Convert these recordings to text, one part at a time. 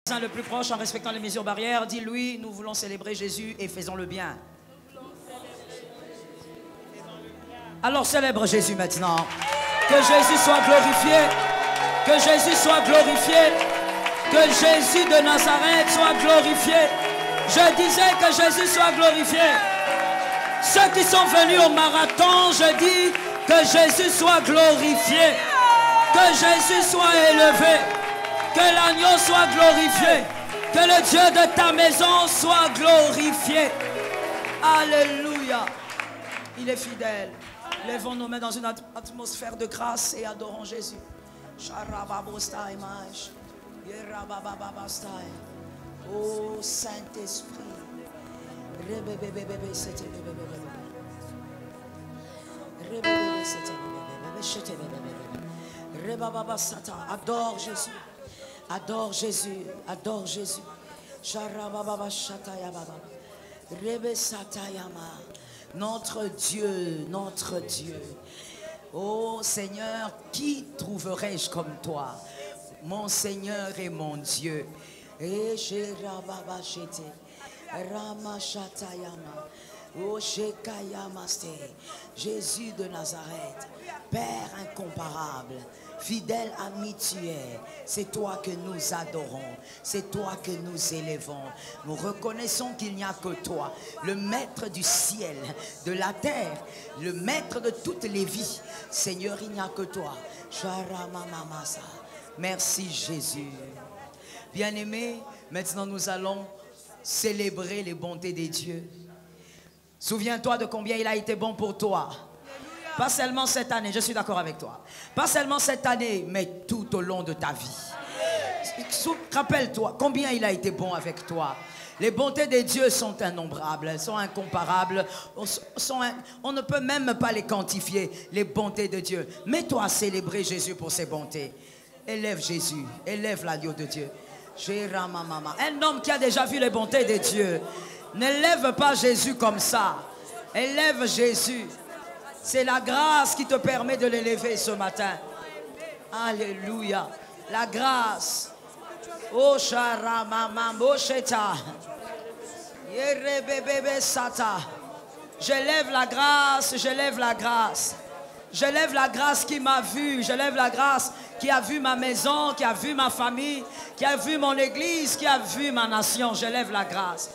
Le plus proche en respectant les mesures barrières, dis-lui, nous voulons célébrer Jésus et faisons le bien. Alors célèbre Jésus maintenant. Que Jésus soit glorifié. Que Jésus soit glorifié. Que Jésus de Nazareth soit glorifié. Je disais que Jésus soit glorifié. Ceux qui sont venus au marathon, je dis que Jésus soit glorifié. Que Jésus soit élevé. Que l'agneau soit glorifié. Que le Dieu de ta maison soit glorifié. Alléluia. Il est fidèle. Lèvons nos mains dans une atmosphère de grâce et adorons Jésus. Oh Saint-Esprit. Adore Jésus. Adore Jésus, adore Jésus. Notre Dieu, notre Dieu. Oh Seigneur, qui trouverai-je comme toi? Mon Seigneur et mon Dieu. Jésus de Nazareth, Père incomparable, fidèle ami tu es, c'est toi que nous adorons, c'est toi que nous élevons. Nous reconnaissons qu'il n'y a que toi, le maître du ciel, de la terre, le maître de toutes les vies. Seigneur, il n'y a que toi. Merci Jésus. Bien-aimé, maintenant nous allons célébrer les bontés des dieux. Souviens-toi de combien il a été bon pour toi. Pas seulement cette année, je suis d'accord avec toi. Pas seulement cette année, mais tout au long de ta vie. Rappelle-toi combien il a été bon avec toi. Les bontés des dieux sont innombrables, elles sont incomparables. On ne peut même pas les quantifier, les bontés de Dieu. Mets-toi à célébrer Jésus pour ses bontés. Élève Jésus, élève l'agneau de Dieu. Un homme qui a déjà vu les bontés de Dieu, n'élève pas Jésus comme ça. Élève Jésus. C'est la grâce qui te permet de l'élever ce matin. Alléluia. La grâce. Oh Sharamamambosheta. Yerebebebe Sata. J'élève la grâce, j'élève la grâce. J'élève la grâce qui m'a vu. J'élève la grâce qui a vu ma maison, qui a vu ma famille, qui a vu mon église, qui a vu ma nation. J'élève la grâce.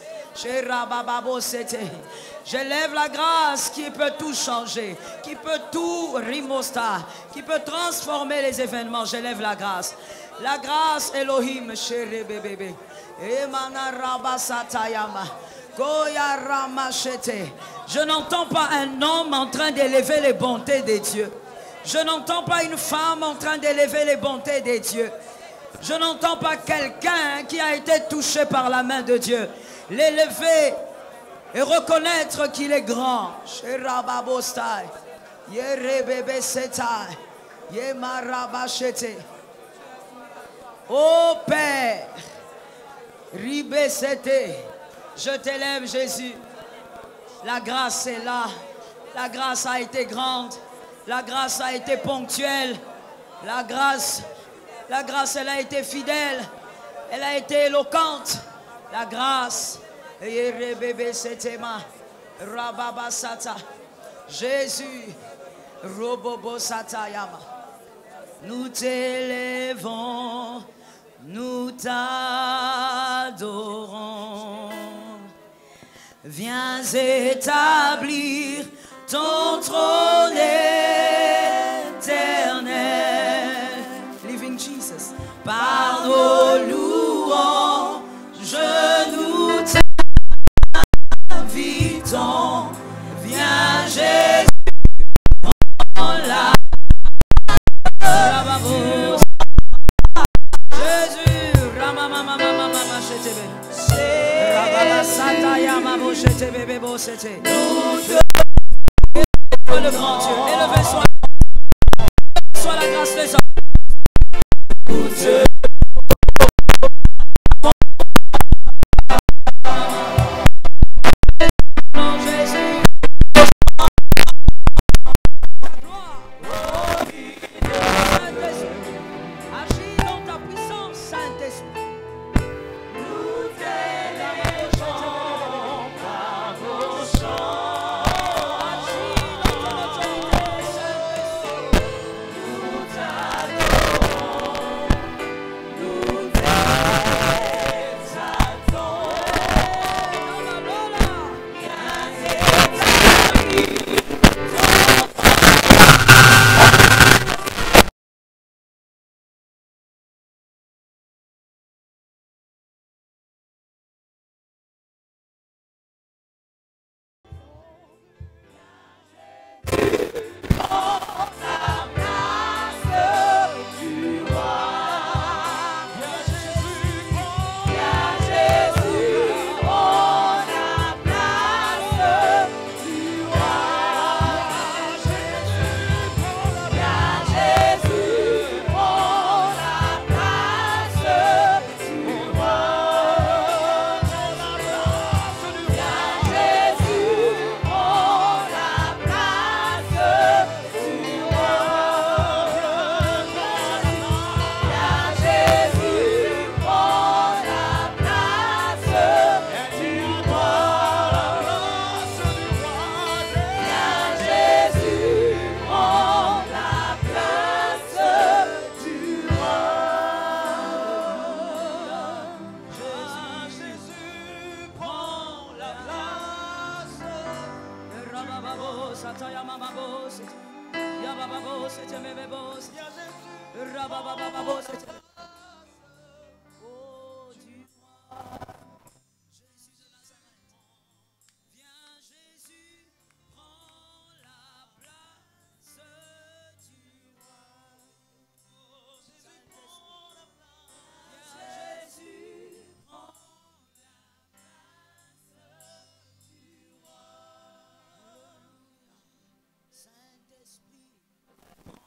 J'élève la grâce qui peut tout changer, qui peut tout rimosta, qui peut transformer les événements. J'élève la grâce. La grâce Elohim, chéri bébé. Je n'entends pas un homme en train d'élever les bontés des dieux. Je n'entends pas une femme en train d'élever les bontés des dieux. Je n'entends pas quelqu'un qui a été touché par la main de Dieu. L'élever et reconnaître qu'il est grand. Oh Père, je t'élève Jésus. La grâce est là. La grâce a été grande. La grâce a été ponctuelle. La grâce, elle a été fidèle. Elle a été éloquente. La grâce. Jésus. Nous t'élèvons. Nous t'adorons. Viens établir ton trône éternel. Living Jesus. Par nos louanges, nous t'invitons. Viens Jésus, prends la Jésus, le grand Dieu, élevé soit la grâce des hommes. Agis dans ta puissance, Saint-Esprit.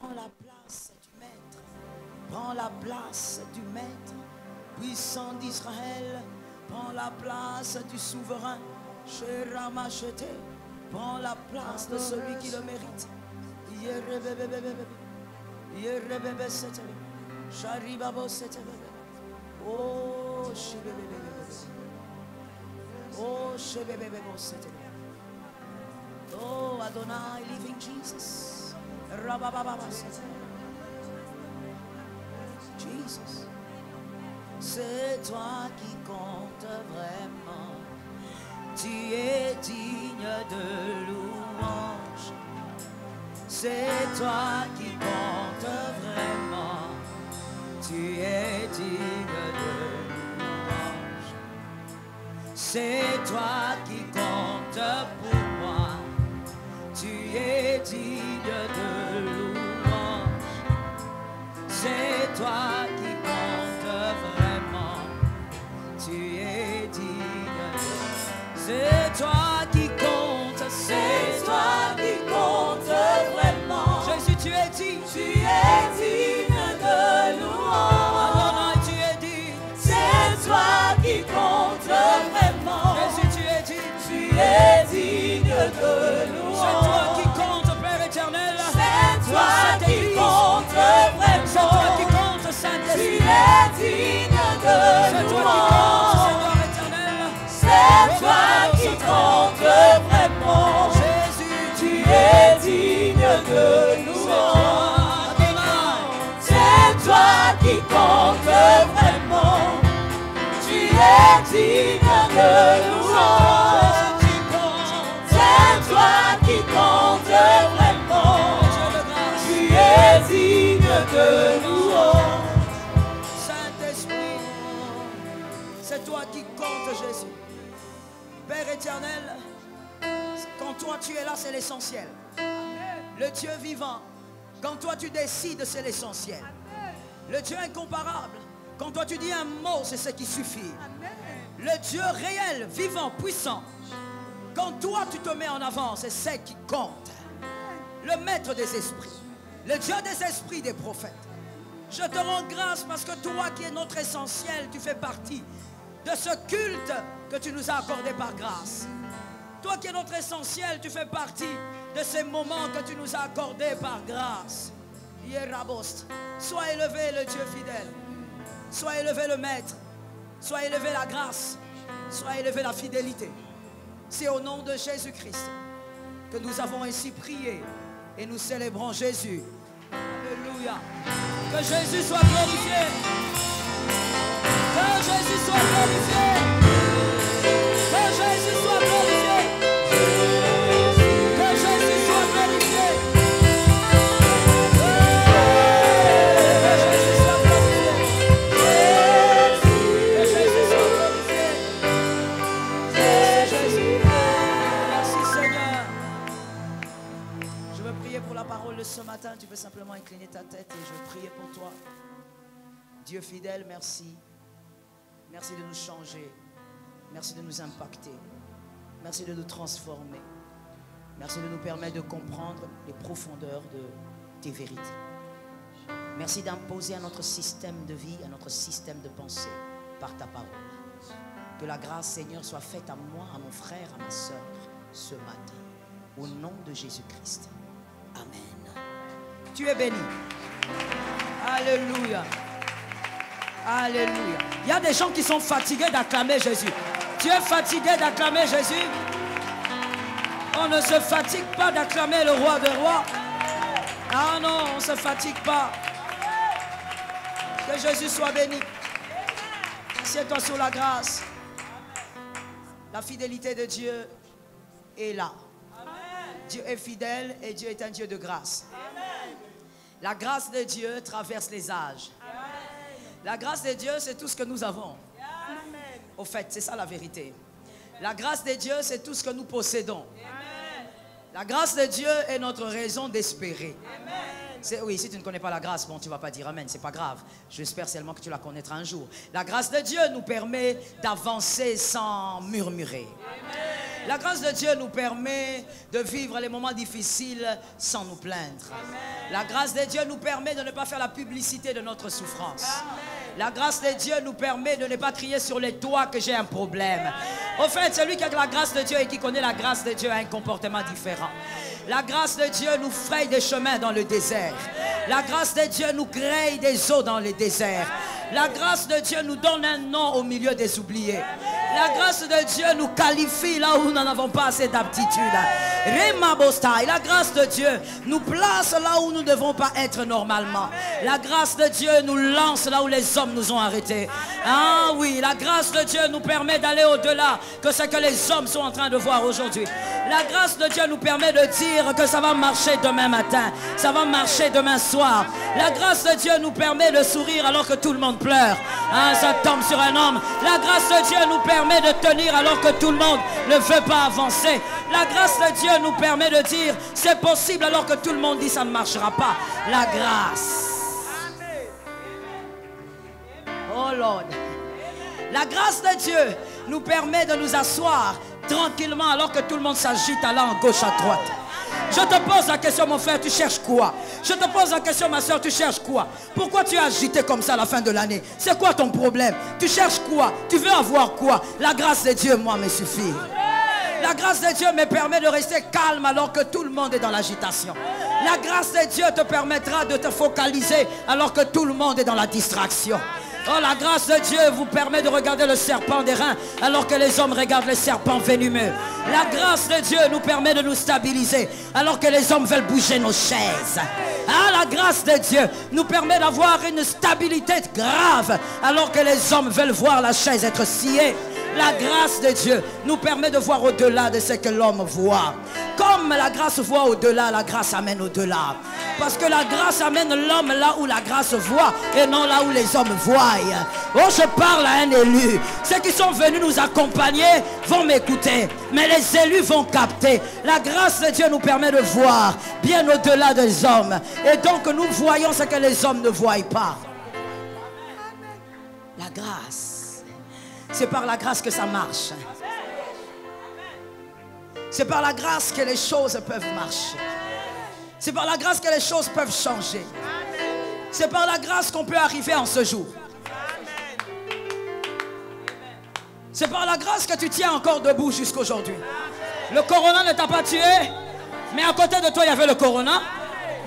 Prends la place du maître. Prends la place du maître. Puissant d'Israël. Prends la place du souverain. Sheramachete. Prends la place de celui qui le mérite. Oh, oh, Adonai, living Jesus. Jesus. C'est toi qui compte vraiment. Tu es digne de louange. C'est toi qui compte vraiment. Tu es digne de louange. C'est toi qui compte pour moi. Tu es digne de louange. C'est toi qui compte vraiment. Tu es digne de... C'est toi qui compte. C'est toi qui compte vraiment. Jésus, tu es digne. Tu es digne de louange. Adonai, tu es digne. C'est toi qui compte vraiment. Jésus, tu es digne. Tu es digne de louange. C'est toi qui compte, Père éternel. C'est toi qui compte vraiment. C'est toi qui compte, Saint-Esprit. Tu es digne de louange. Seigneur éternel. C'est toi qui compte vraiment. Jésus, tu es digne de louange. C'est toi qui compte vraiment. Tu es digne de louange. C'est toi qui compte vraiment. Tu es digne de louange. Saint-Esprit, c'est toi qui compte, Jésus. Père éternel, quand toi tu es là, c'est l'essentiel. Le Dieu vivant, quand toi tu décides, c'est l'essentiel. Le Dieu incomparable, quand toi tu dis un mot, c'est ce qui suffit. Le Dieu réel, vivant, puissant, quand toi tu te mets en avant, c'est ce qui compte. Le maître des esprits, le Dieu des esprits des prophètes. Je te rends grâce parce que toi qui es notre essentiel, tu fais partie de ce culte que tu nous as accordé par grâce. Toi qui es notre essentiel, tu fais partie de ces moments que tu nous as accordés par grâce. Hierabost. Sois élevé le Dieu fidèle. Sois élevé le Maître. Sois élevé la grâce. Sois élevé la fidélité. C'est au nom de Jésus-Christ que nous avons ainsi prié et nous célébrons Jésus. Alléluia. Que Jésus soit glorifié. Que Jésus soit glorifié. Que Jésus soit glorifié. Que Jésus soit glorifié. Que Jésus soit glorifié. Que Jésus soit glorifié. Merci Jésus. Merci Seigneur. Je veux matin, tu peux simplement incliner ta tête et je vais prier pour toi. Dieu fidèle, merci. Merci de nous changer. Merci de nous impacter. Merci de nous transformer. Merci de nous permettre de comprendre les profondeurs de tes vérités. Merci d'imposer à notre système de vie, à notre système de pensée, par ta parole. Que la grâce, Seigneur, soit faite à moi, à mon frère, à ma soeur, ce matin. Au nom de Jésus-Christ. Amen. Tu es béni. Alléluia. Alléluia. Il y a des gens qui sont fatigués d'acclamer Jésus. Tu es fatigué d'acclamer Jésus? On ne se fatigue pas d'acclamer le roi des rois. Ah non, on ne se fatigue pas. Que Jésus soit béni. Assieds-toi sur la grâce. La fidélité de Dieu est là. Dieu est fidèle et Dieu est un Dieu de grâce. La grâce de Dieu traverse les âges. La grâce de Dieu, c'est tout ce que nous avons. Au fait, c'est ça la vérité. La grâce de Dieu, c'est tout ce que nous possédons. La grâce de Dieu est notre raison d'espérer. Oui, si tu ne connais pas la grâce, bon, tu ne vas pas dire amen, c'est pas grave. J'espère seulement que tu la connaîtras un jour. La grâce de Dieu nous permet d'avancer sans murmurer. La grâce de Dieu nous permet de vivre les moments difficiles sans nous plaindre. La grâce de Dieu nous permet de ne pas faire la publicité de notre souffrance. La grâce de Dieu nous permet de ne pas crier sur les toits que j'ai un problème. Au fait, celui qui a la grâce de Dieu et qui connaît la grâce de Dieu a un comportement différent. La grâce de Dieu nous fraye des chemins dans le désert. La grâce de Dieu nous crée des eaux dans les déserts. La grâce de Dieu nous donne un nom au milieu des oubliés. La grâce de Dieu nous qualifie là où nous n'en avons pas assez d'aptitude. La grâce de Dieu nous place là où nous ne devons pas être normalement. La grâce de Dieu nous lance là où les hommes nous ont arrêtés. Ah oui, la grâce de Dieu nous permet d'aller au-delà que ce que les hommes sont en train de voir aujourd'hui. La grâce de Dieu nous permet de dire que ça va marcher demain matin. Ça va marcher demain soir. La grâce de Dieu nous permet de sourire alors que tout le monde pleure. Ah, ça tombe sur un homme. La grâce de Dieu nous permet de tenir alors que tout le monde ne veut pas avancer. La grâce de Dieu nous permet de dire c'est possible alors que tout le monde dit ça ne marchera pas. La grâce. Oh Lord. La grâce de Dieu nous permet de nous asseoir tranquillement alors que tout le monde s'agite allant à gauche à droite. Je te pose la question, mon frère, tu cherches quoi? Je te pose la question, ma soeur, tu cherches quoi? Pourquoi tu es agité comme ça à la fin de l'année? C'est quoi ton problème? Tu cherches quoi? Tu veux avoir quoi? La grâce de Dieu, moi, me suffit. La grâce de Dieu me permet de rester calme alors que tout le monde est dans l'agitation. La grâce de Dieu te permettra de te focaliser alors que tout le monde est dans la distraction. Oh, la grâce de Dieu vous permet de regarder le serpent des reins alors que les hommes regardent les serpents venimeux. La grâce de Dieu nous permet de nous stabiliser alors que les hommes veulent bouger nos chaises. Ah, la grâce de Dieu nous permet d'avoir une stabilité grave alors que les hommes veulent voir la chaise être sciée. La grâce de Dieu nous permet de voir au-delà de ce que l'homme voit. Comme la grâce voit au-delà, la grâce amène au-delà. Parce que la grâce amène l'homme là où la grâce voit et non là où les hommes voient. Oh, je parle à un élu. Ceux qui sont venus nous accompagner vont m'écouter. Mais les élus vont capter. La grâce de Dieu nous permet de voir bien au-delà des hommes. Et donc nous voyons ce que les hommes ne voient pas. La grâce. C'est par la grâce que ça marche. C'est par la grâce que les choses peuvent marcher. C'est par la grâce que les choses peuvent changer. C'est par la grâce qu'on peut arriver en ce jour. C'est par la grâce que tu tiens encore debout jusqu'aujourd'hui. Le corona ne t'a pas tué, mais à côté de toi il y avait le corona.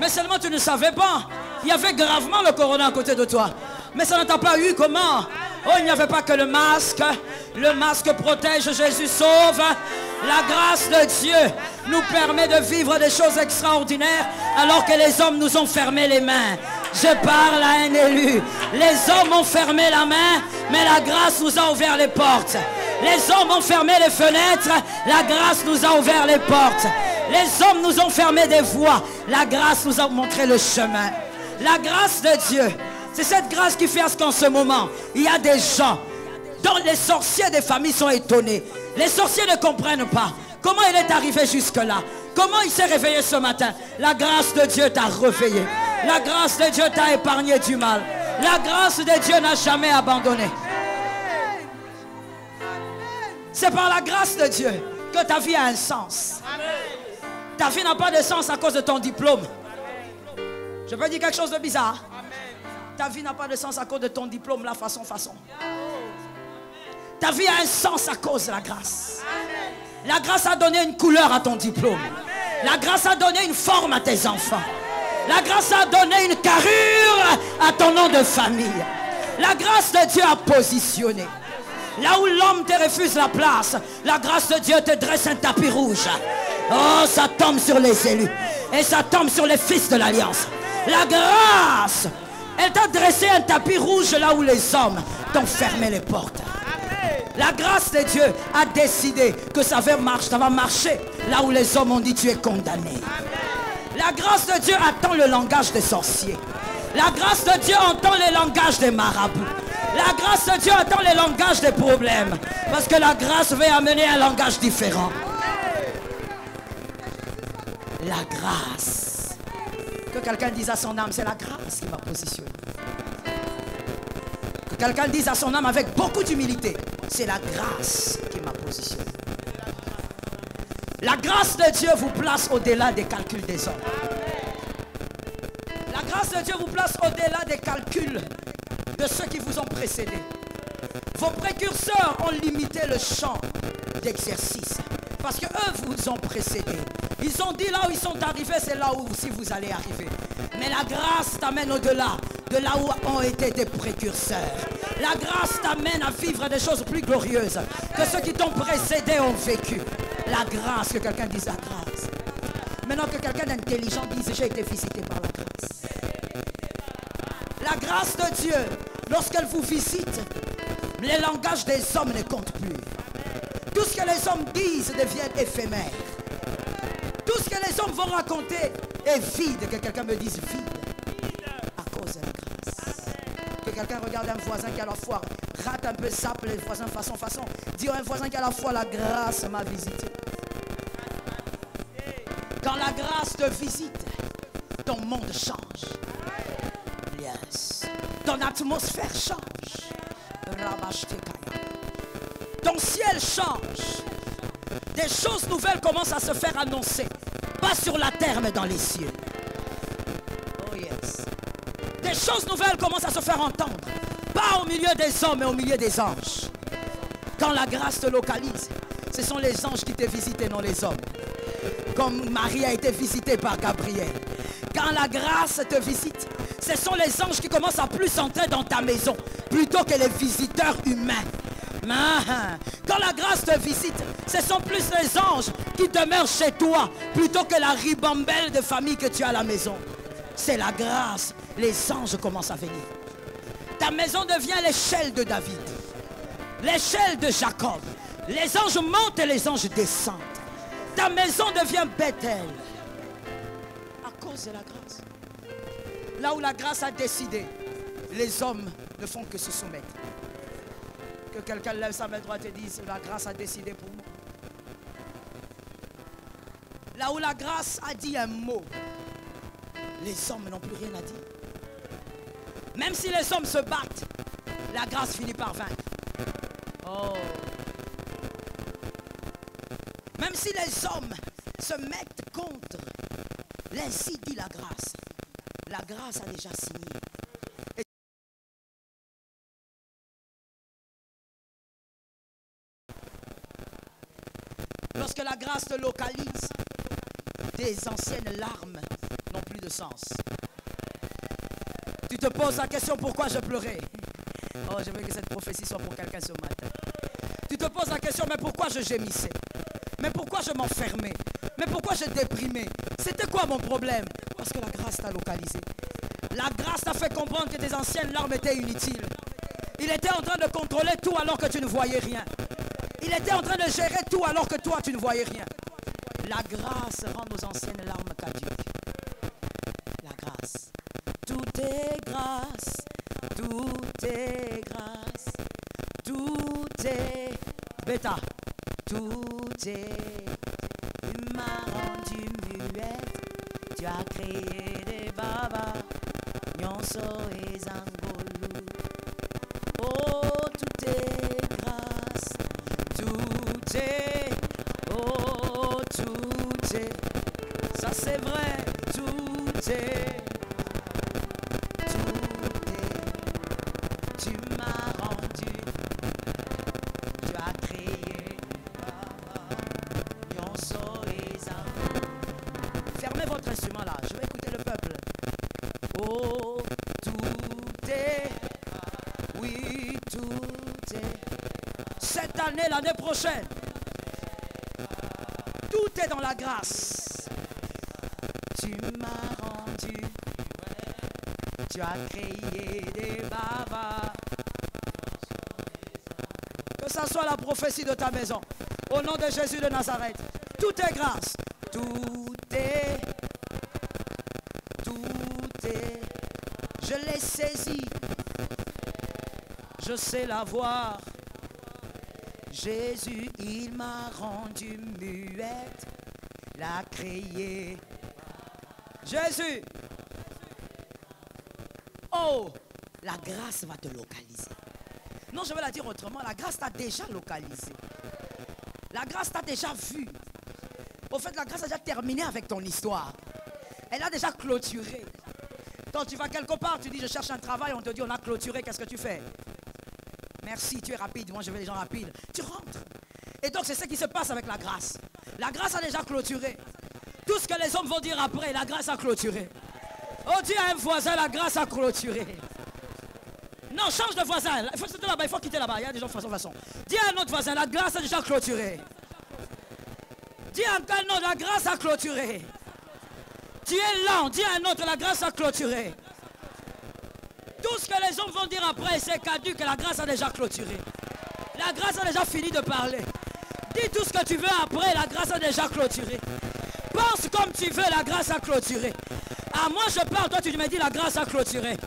Mais seulement tu ne savais pas. Il y avait gravement le corona à côté de toi. Mais ça ne t'a pas eu comment? Oh, il n'y avait pas que le masque. Le masque protège, Jésus sauve. La grâce de Dieu nous permet de vivre des choses extraordinaires alors que les hommes nous ont fermé les mains. Je parle à un élu. Les hommes ont fermé la main, mais la grâce nous a ouvert les portes. Les hommes ont fermé les fenêtres, la grâce nous a ouvert les portes. Les hommes nous ont fermé des voies, la grâce nous a montré le chemin. La grâce de Dieu, c'est cette grâce qui fait à ce qu'en ce moment, il y a des gens dont les sorciers des familles sont étonnés. Les sorciers ne comprennent pas comment il est arrivé jusque-là. Comment il s'est réveillé ce matin? La grâce de Dieu t'a réveillé. La grâce de Dieu t'a épargné du mal. La grâce de Dieu n'a jamais abandonné. C'est par la grâce de Dieu que ta vie a un sens. Ta vie n'a pas de sens à cause de ton diplôme. Je peux dire quelque chose de bizarre. Ta vie n'a pas de sens à cause de ton diplôme, la façon. Ta vie a un sens à cause de la grâce. La grâce a donné une couleur à ton diplôme. La grâce a donné une forme à tes enfants. La grâce a donné une carrure à ton nom de famille. La grâce de Dieu a positionné. Là où l'homme te refuse la place, la grâce de Dieu te dresse un tapis rouge. Oh, ça tombe sur les élus. Et ça tombe sur les fils de l'Alliance. La grâce, elle t'a dressé un tapis rouge là où les hommes t'ont fermé les portes. La grâce de Dieu a décidé que ça va marcher là où les hommes ont dit tu es condamné. La grâce de Dieu attend le langage des sorciers. La grâce de Dieu entend le langage des marabouts. La grâce de Dieu attend le langage des problèmes. Parce que la grâce veut amener un langage différent. La grâce. Que quelqu'un dise à son âme, c'est la grâce qui m'a positionné. Que quelqu'un dise à son âme avec beaucoup d'humilité, c'est la grâce qui m'a positionné. La grâce de Dieu vous place au-delà des calculs des hommes. La grâce de Dieu vous place au-delà des calculs de ceux qui vous ont précédés. Vos précurseurs ont limité le champ d'exercice. Parce qu'eux vous ont précédés. Ils ont dit là où ils sont arrivés, c'est là où aussi vous allez arriver. Mais la grâce t'amène au-delà de là où ont été tes précurseurs. La grâce t'amène à vivre des choses plus glorieuses que ceux qui t'ont précédé ont vécu. La grâce, que quelqu'un dise la grâce. Maintenant que quelqu'un d'intelligent dise j'ai été visité par la grâce. La grâce de Dieu, lorsqu'elle vous visite, les langages des hommes ne comptent plus. Tout ce que les hommes disent devient éphémère. Tout ce que les hommes vont raconter est vide. Que quelqu'un me dise vide à cause de la grâce. Que quelqu'un regarde un voisin qui à la fois rate un peu, sape les voisins façon. Dire à un voisin qui à la fois la grâce m'a visité. Quand la grâce te visite, ton monde change. Yes. Ton atmosphère change. Ton ciel change. Des choses nouvelles commencent à se faire annoncer. Pas sur la terre, mais dans les cieux. Oh yes. Des choses nouvelles commencent à se faire entendre. Pas au milieu des hommes, mais au milieu des anges. Quand la grâce te localise, ce sont les anges qui te visitent et non les hommes. Comme Marie a été visitée par Gabriel. Quand la grâce te visite, ce sont les anges qui commencent à plus entrer dans ta maison plutôt que les visiteurs humains. Quand la grâce te visite, ce sont plus les anges qui demeurent chez toi plutôt que la ribambelle de famille que tu as à la maison. C'est la grâce. Les anges commencent à venir. Ta maison devient l'échelle de David, l'échelle de Jacob. Les anges montent et les anges descendent. Ta maison devient Bethel à cause de la grâce. Là où la grâce a décidé, les hommes ne font que se soumettre. Que quelqu'un lève sa main droite et dise, la grâce a décidé pour moi. Là où la grâce a dit un mot, les hommes n'ont plus rien à dire. Même si les hommes se battent, la grâce finit par vaincre. Oh. Même si les hommes se mettent contre, l'ainsi dit la grâce a déjà signé. Lorsque la grâce te localise, tes anciennes larmes n'ont plus de sens. Tu te poses la question pourquoi je pleurais. Oh, je veux que cette prophétie soit pour quelqu'un ce matin. Tu te poses la question, mais pourquoi je gémissais? Mais pourquoi je m'enfermais? Mais pourquoi je déprimais? C'était quoi mon problème? Parce que la grâce t'a localisé. La grâce t'a fait comprendre que tes anciennes larmes étaient inutiles. Il était en train de contrôler tout alors que tu ne voyais rien. Il était en train de gérer tout alors que toi tu ne voyais rien. La grâce rend nos anciennes larmes caduques. La grâce. Tout est grâce. Tout est grâce. Tout est... Bêta. Tout est m'as rendu muette, tu as créé des babas, nyonso et zangolu. Oh, tout est grâce, tout est, oh, tout est, ça c'est vrai, tout est, tu m'as rendu, tu as créé, nyonso et zangolu. Fermez votre instrument là, je vais écouter le peuple. Oh, tout est, oui, tout est. Cette année, l'année prochaine, tout est dans la grâce. Tu m'as rendu, tu as créé des babas. Que ça soit la prophétie de ta maison, au nom de Jésus de Nazareth, tout est grâce. Tout est, je l'ai saisi, je sais l'avoir. Jésus, il m'a rendu muette, l'a créé. Jésus, oh, la grâce va te localiser. Non, je vais la dire autrement, la grâce t'a déjà localisé. La grâce t'a déjà vu. Au fait, la grâce a déjà terminé avec ton histoire. Elle a déjà clôturé. Quand tu vas quelque part, tu dis je cherche un travail, on te dit on a clôturé, qu'est-ce que tu fais? Merci, tu es rapide, moi je veux les gens rapides. Tu rentres. Et donc c'est ce qui se passe avec la grâce. La grâce a déjà clôturé. Tout ce que les hommes vont dire après, la grâce a clôturé. Oh, dis à un voisin, la grâce a clôturé. Non, change de voisin. Il faut quitter là-bas, il y a des gens de façon. Dis à un autre voisin, la grâce a déjà clôturé. Dis à un autre, la grâce a clôturé. Tu es lent, dis à un autre, la grâce a clôturé. Tout ce que les hommes vont dire après, c'est caduc, la grâce a déjà clôturé. La grâce a déjà fini de parler. Dis tout ce que tu veux après, la grâce a déjà clôturé. Pense comme tu veux, la grâce a clôturé. Ah, moi je parle, toi tu me dis la grâce a clôturé.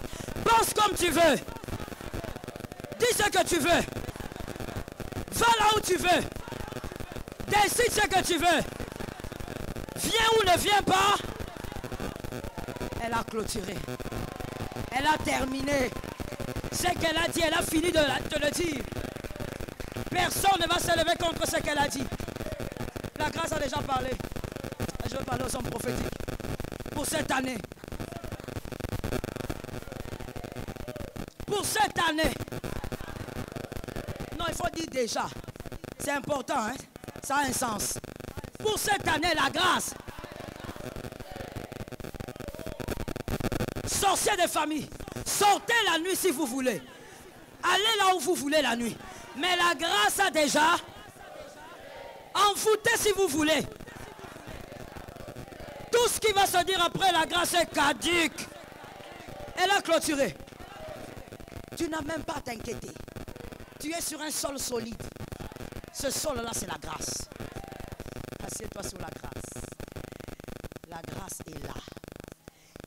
Pense comme tu veux. Dis ce que tu veux. Va là où tu veux. Décide ce que tu veux. Viens ou ne viens pas. Elle a clôturé. Elle a terminé. Ce qu'elle a dit, elle a fini de le dire. Personne ne va se lever contre ce qu'elle a dit. La grâce a déjà parlé. Je veux parler aux hommes prophétiques. Pour cette année. Pour cette année. Non, il faut dire déjà. C'est important, hein? Ça a un sens. Pour cette année, la grâce. Sorciers des familles, sortez la nuit si vous voulez. Allez là où vous voulez la nuit. Mais la grâce a déjà. Envoûtez si vous voulez. Tout ce qui va se dire après la grâce est caduque. Elle a clôturé. Tu n'as même pas à t'inquiéter. Tu es sur un sol solide. Ce sol-là, c'est la grâce. Assieds-toi sur la grâce. La grâce est là.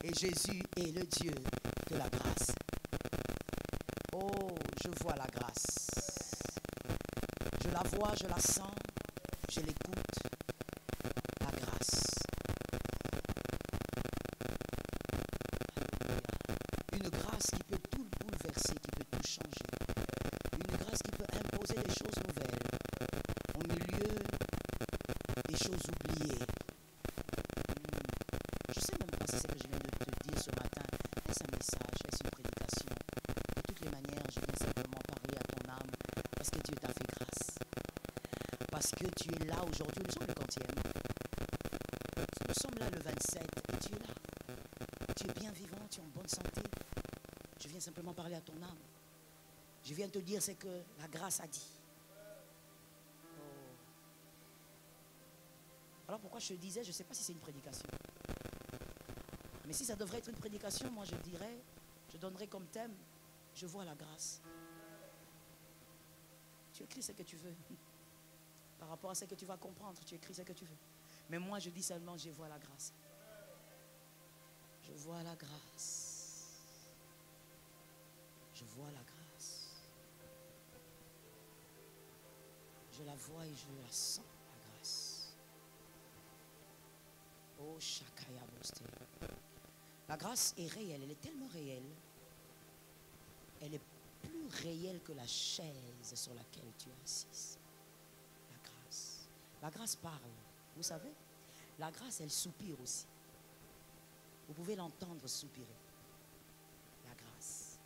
Et Jésus est le Dieu de la grâce. Oh, je vois la grâce. Je la vois, je la sens, je l'écoute. La grâce. Une grâce qui peut tout bouleverser, qui peut tout changer. Une grâce qui peut imposer des choses nouvelles au milieu des choses oubliées. Je ne sais même pas si c'est ce que je viens de te dire ce matin. Est-ce un message? Est-ce une prédication? De toutes les manières, je viens simplement parler à ton âme parce que Dieu t'a fait grâce. Parce que tu es là aujourd'hui. Nous sommes le quantième. Nous sommes là le 27 et tu es là. Tu es bien vivant, tu es en bonne santé. Je viens simplement parler à ton âme. Je viens te dire ce que la grâce a dit. Oh. Alors pourquoi je te disais, je ne sais pas si c'est une prédication. Mais si ça devrait être une prédication, moi je dirais, je donnerais comme thème, je vois la grâce. Tu écris ce que tu veux. Par rapport à ce que tu vas comprendre, tu écris ce que tu veux. Mais moi je dis seulement, je vois la grâce. Je vois la grâce. Je vois la grâce. Je la vois et je la sens, la grâce. Oh, Shakaya Boste. La grâce est réelle, elle est tellement réelle. Elle est plus réelle que la chaise sur laquelle tu es assise. La grâce. La grâce parle. Vous savez, la grâce, elle soupire aussi. Vous pouvez l'entendre soupirer. La grâce.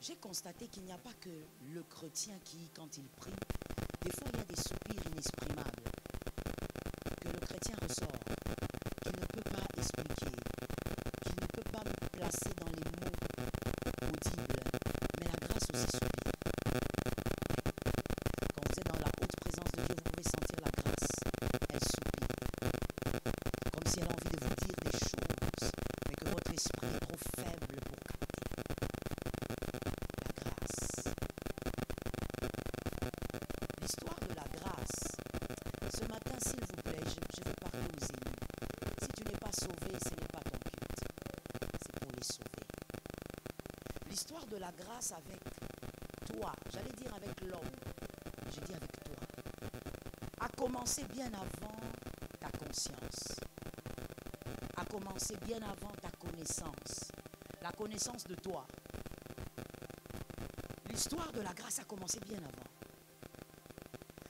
J'ai constaté qu'il n'y a pas que le chrétien qui, quand il prie, des fois il y a des soupirs inexprimables que le chrétien ressort, qu'il ne peut pas expliquer, qu'il ne peut pas placer dans les mots audibles. Mais la grâce aussi soupire. Quand vous êtes dans la haute présence de Dieu, vous pouvez sentir la grâce. Elle soupire. Comme si elle a envie de vous dire des choses, mais que votre esprit est trop faible pour capter. La grâce. L'histoire de la grâce. Ce matin, s'il vous plaît, je vais parler aux élus. Si tu n'es pas sauvé, ce n'est pas ton culte. C'est pour les sauver. L'histoire de la grâce avec toi, j'allais dire avec l'homme, j'ai dit avec toi, a commencé bien avant ta conscience, a commencé bien avant ta connaissance, la connaissance de toi. L'histoire de la grâce a commencé bien avant.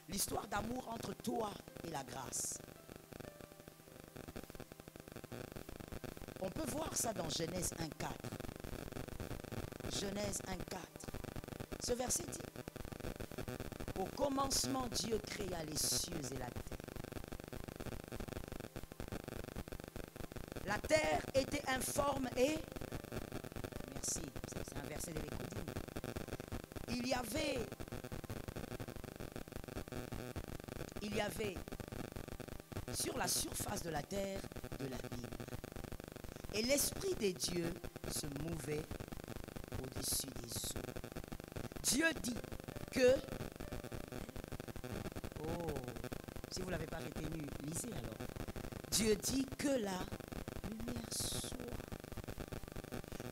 L'histoire d'amour entre toi et la grâce. On peut voir ça dans Genèse 1,4. Genèse 1,4. Ce verset dit: au commencement, Dieu créa les cieux et la terre. La terre était informe et... Merci, c'est un verset de l'Écoudine. Il y avait sur la surface de la terre de l'abîme. Et l'Esprit des dieux se mouvait au-dessus des eaux. Dieu dit que... Oh, si vous ne l'avez pas retenu, lisez alors. Dieu dit que la lumière soit.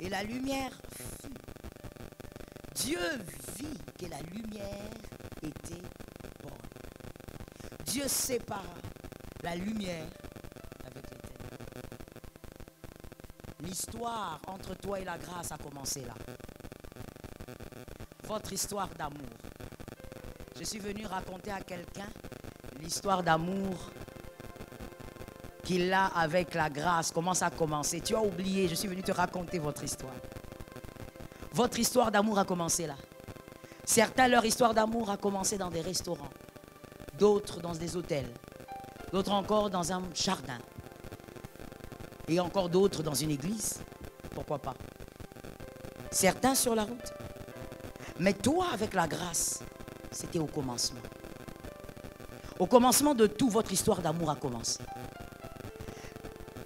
Et la lumière fut. Dieu vit que la lumière était bonne. Dieu sépara la lumière avec les ténèbres. L'histoire entre toi et la grâce a commencé là. Votre histoire d'amour. Je suis venu raconter à quelqu'un l'histoire d'amour qu'il a avec la grâce. Comment ça a commencé? Tu as oublié, je suis venu te raconter votre histoire. Votre histoire d'amour a commencé là. Certains, leur histoire d'amour a commencé dans des restaurants. D'autres dans des hôtels. D'autres encore dans un jardin. Et encore d'autres dans une église. Pourquoi pas? Certains sur la route. Mais toi, avec la grâce, c'était au commencement. Au commencement de tout, votre histoire d'amour a commencé.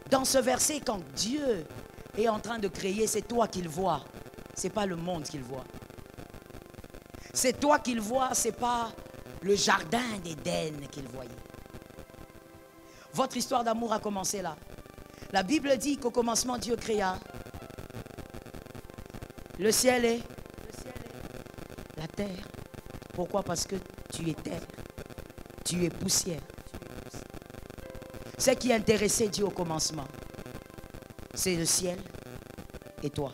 Dans ce verset, quand Dieu est en train de créer, c'est toi qu'il voit. Ce n'est pas le monde qu'il voit. C'est toi qu'il voit, ce n'est pas le jardin d'Éden qu'il voyait. Votre histoire d'amour a commencé là. La Bible dit qu'au commencement, Dieu créa le ciel et la terre. Pourquoi? Parce que tu es terre. Tu es poussière. Ce qui intéressait Dieu au commencement, c'est le ciel et toi.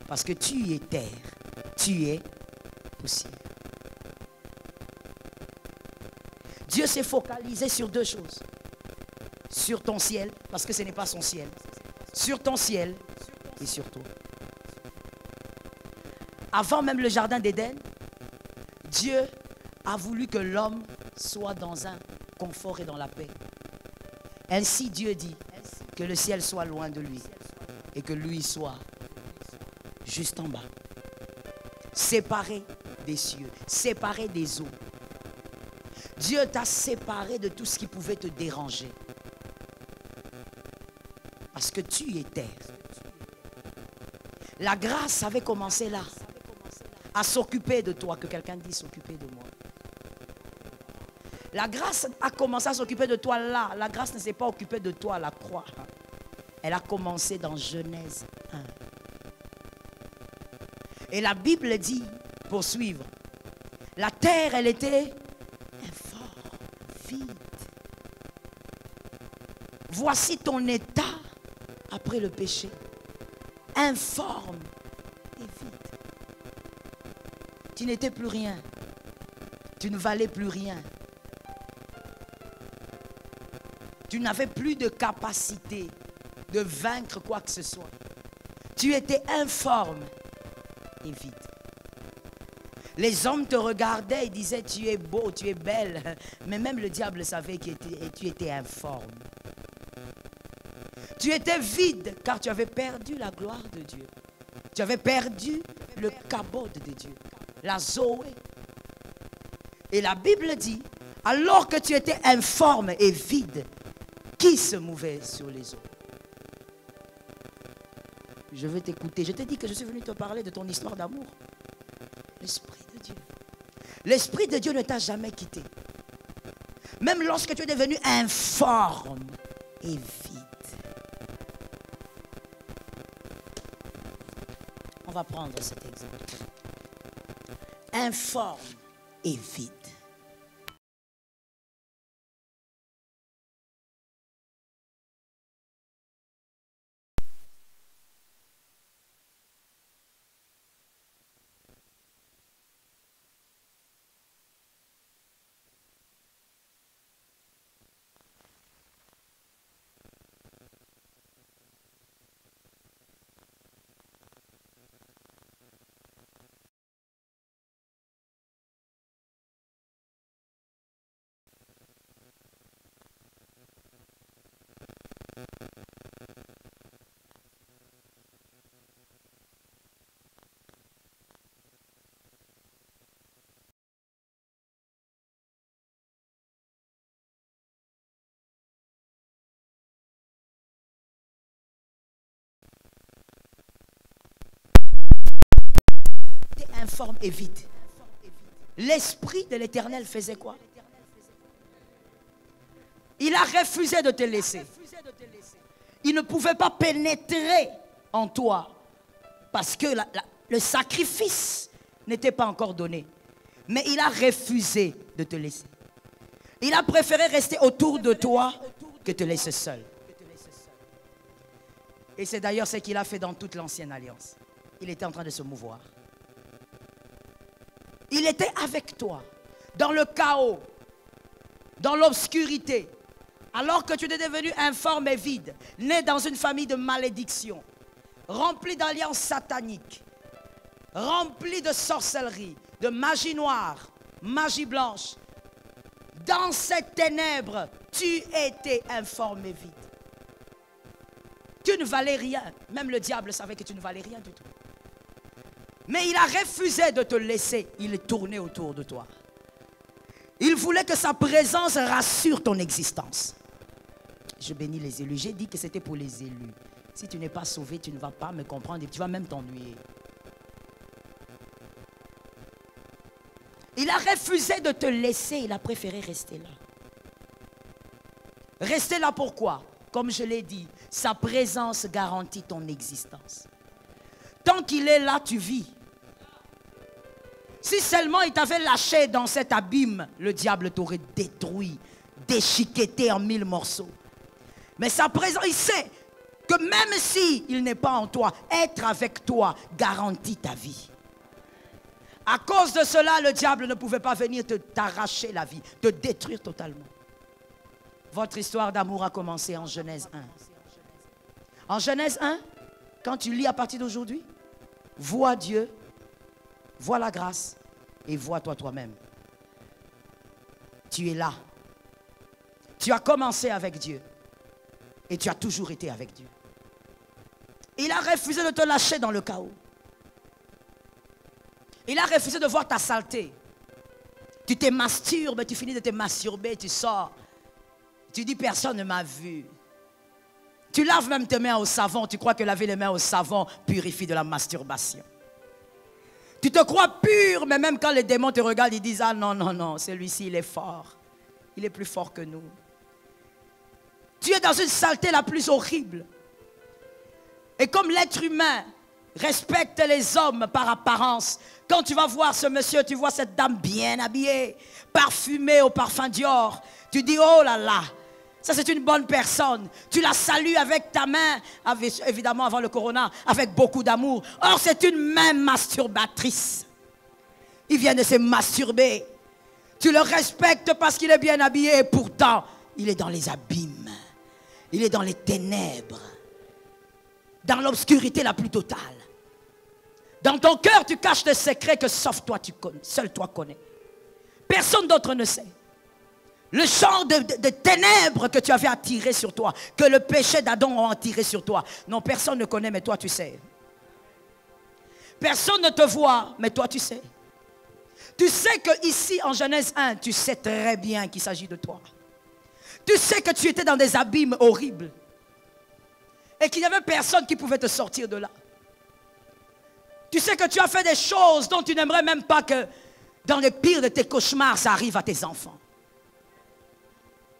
Parce que tu es terre. Tu es poussière. Dieu s'est focalisé sur deux choses. Sur ton ciel, parce que ce n'est pas son ciel. Sur ton ciel et sur toi. Avant même le jardin d'Éden, Dieu a voulu que l'homme soit dans un confort et dans la paix. Ainsi Dieu dit que le ciel soit loin de lui et que lui soit juste en bas. Séparé des cieux, séparé des eaux. Dieu t'a séparé de tout ce qui pouvait te déranger. Parce que tu es terre. La grâce avait commencé là. À s'occuper de toi. Que quelqu'un dise s'occuper de moi. La grâce a commencé à s'occuper de toi là. La grâce ne s'est pas occupée de toi à la croix. Elle a commencé dans Genèse 1. Et la Bible dit, pour suivre, la terre, elle était vide. Voici ton état après le péché. Informe et vide. Tu n'étais plus rien. Tu ne valais plus rien. Tu n'avais plus de capacité de vaincre quoi que ce soit. Tu étais informe et vide. Les hommes te regardaient et disaient tu es beau, tu es belle. Mais même le diable savait que tu étais informe. Tu étais vide car tu avais perdu la gloire de Dieu. Tu avais perdu le kabod de Dieu, la Zoé. Et la Bible dit, alors que tu étais informe et vide, qui se mouvait sur les eaux? Je veux t'écouter. Je t'ai dit que je suis venu te parler de ton histoire d'amour. L'Esprit de Dieu. L'Esprit de Dieu ne t'a jamais quitté. Même lorsque tu es devenu informe et vide. On va prendre cet exemple. Informe et vide. Informe et vide. L'Esprit de l'Éternel faisait quoi? Il a refusé de te laisser. Il ne pouvait pas pénétrer en toi parce que le sacrifice n'était pas encore donné. Mais il a refusé de te laisser. Il a préféré rester autour de toi que te laisser seul. Et c'est d'ailleurs ce qu'il a fait dans toute l'ancienne alliance. Il était en train de se mouvoir. Il était avec toi, dans le chaos, dans l'obscurité, alors que tu étais devenu informe et vide, né dans une famille de malédiction, rempli d'alliances sataniques, rempli de sorcellerie, de magie noire, magie blanche. Dans ces ténèbres, tu étais informe et vide. Tu ne valais rien. Même le diable savait que tu ne valais rien du tout. Mais il a refusé de te laisser. Il tournait autour de toi. Il voulait que sa présence rassure ton existence. Je bénis les élus. J'ai dit que c'était pour les élus. Si tu n'es pas sauvé, tu ne vas pas me comprendre et tu vas même t'ennuyer. Il a refusé de te laisser. Il a préféré rester là. Rester là pourquoi? Comme je l'ai dit, sa présence garantit ton existence. Tant qu'il est là, tu vis. Si seulement il t'avait lâché dans cet abîme, le diable t'aurait détruit, déchiqueté en 1000 morceaux. Mais sa présence, il sait que même s'il n'est pas en toi, être avec toi garantit ta vie. À cause de cela, le diable ne pouvait pas venir t'arracher la vie, te détruire totalement. Votre histoire d'amour a commencé en Genèse 1. En Genèse 1, quand tu lis à partir d'aujourd'hui, vois Dieu, vois la grâce et vois toi-même. Tu es là. Tu as commencé avec Dieu et tu as toujours été avec Dieu. Il a refusé de te lâcher dans le chaos. Il a refusé de voir ta saleté. Tu te masturbes, tu finis de te masturber, tu sors. Tu dis personne ne m'a vu. Tu laves même tes mains au savon. Tu crois que laver les mains au savon purifie de la masturbation. Tu te crois pur, mais même quand les démons te regardent, ils disent, ah non, non, non, celui-ci, il est fort. Il est plus fort que nous. Tu es dans une saleté la plus horrible. Et comme l'être humain Respecte les hommes par apparence. Quand tu vas voir ce monsieur, tu vois cette dame bien habillée, parfumée au parfum Dior. Tu dis, oh là là, ça c'est une bonne personne. Tu la salues avec ta main, évidemment avant le corona, avec beaucoup d'amour. Or c'est une main masturbatrice. Il vient de se masturber. Tu le respectes parce qu'il est bien habillé et pourtant, il est dans les abîmes. Il est dans les ténèbres. Dans l'obscurité la plus totale. Dans ton cœur, tu caches des secrets que seul toi connais. Personne d'autre ne sait. Le genre de ténèbres que tu avais attiré sur toi, que le péché d'Adam a attiré sur toi. Non, personne ne connaît, mais toi tu sais. Personne ne te voit, mais toi tu sais. Tu sais que ici en Genèse 1, tu sais très bien qu'il s'agit de toi. Tu sais que tu étais dans des abîmes horribles. Et qu'il n'y avait personne qui pouvait te sortir de là. Tu sais que tu as fait des choses dont tu n'aimerais même pas que dans le pire de tes cauchemars, ça arrive à tes enfants.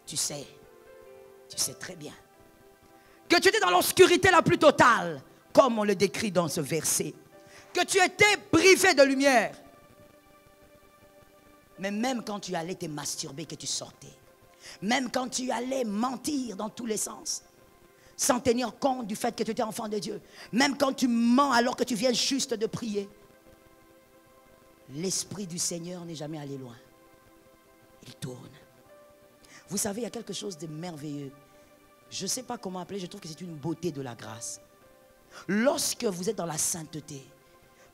Tu sais très bien. Que tu étais dans l'obscurité la plus totale, comme on le décrit dans ce verset. Que tu étais privé de lumière. Mais même quand tu allais te masturber, que tu sortais. Même quand tu allais mentir dans tous les sens. Sans tenir compte du fait que tu étais enfant de Dieu. Même quand tu mens alors que tu viens juste de prier. L'Esprit du Seigneur n'est jamais allé loin. Il tourne. Vous savez, il y a quelque chose de merveilleux. Je ne sais pas comment appeler, je trouve que c'est une beauté de la grâce. Lorsque vous êtes dans la sainteté,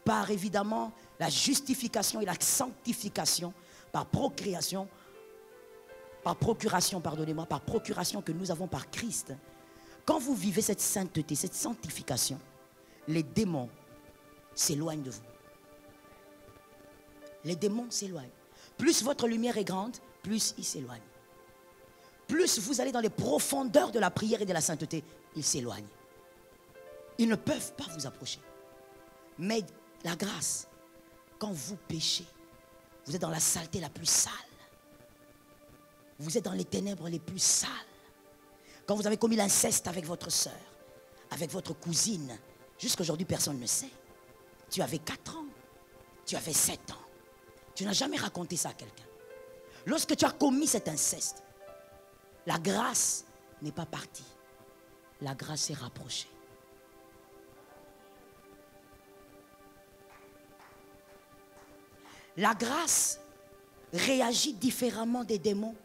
par évidemment la justification et la sanctification, par procuration, pardonnez-moi, par procuration que nous avons par Christ, quand vous vivez cette sainteté, cette sanctification, les démons s'éloignent de vous. Les démons s'éloignent. Plus votre lumière est grande, plus ils s'éloignent. Plus vous allez dans les profondeurs de la prière et de la sainteté, ils s'éloignent. Ils ne peuvent pas vous approcher. Mais la grâce, quand vous péchez, vous êtes dans la saleté la plus sale. Vous êtes dans les ténèbres les plus sales. Quand vous avez commis l'inceste avec votre soeur, avec votre cousine, jusqu'à aujourd'hui personne ne sait. Tu avais 4 ans, tu avais 7 ans. Tu n'as jamais raconté ça à quelqu'un. Lorsque tu as commis cet inceste, la grâce n'est pas partie. La grâce est rapprochée. La grâce réagit différemment des démons.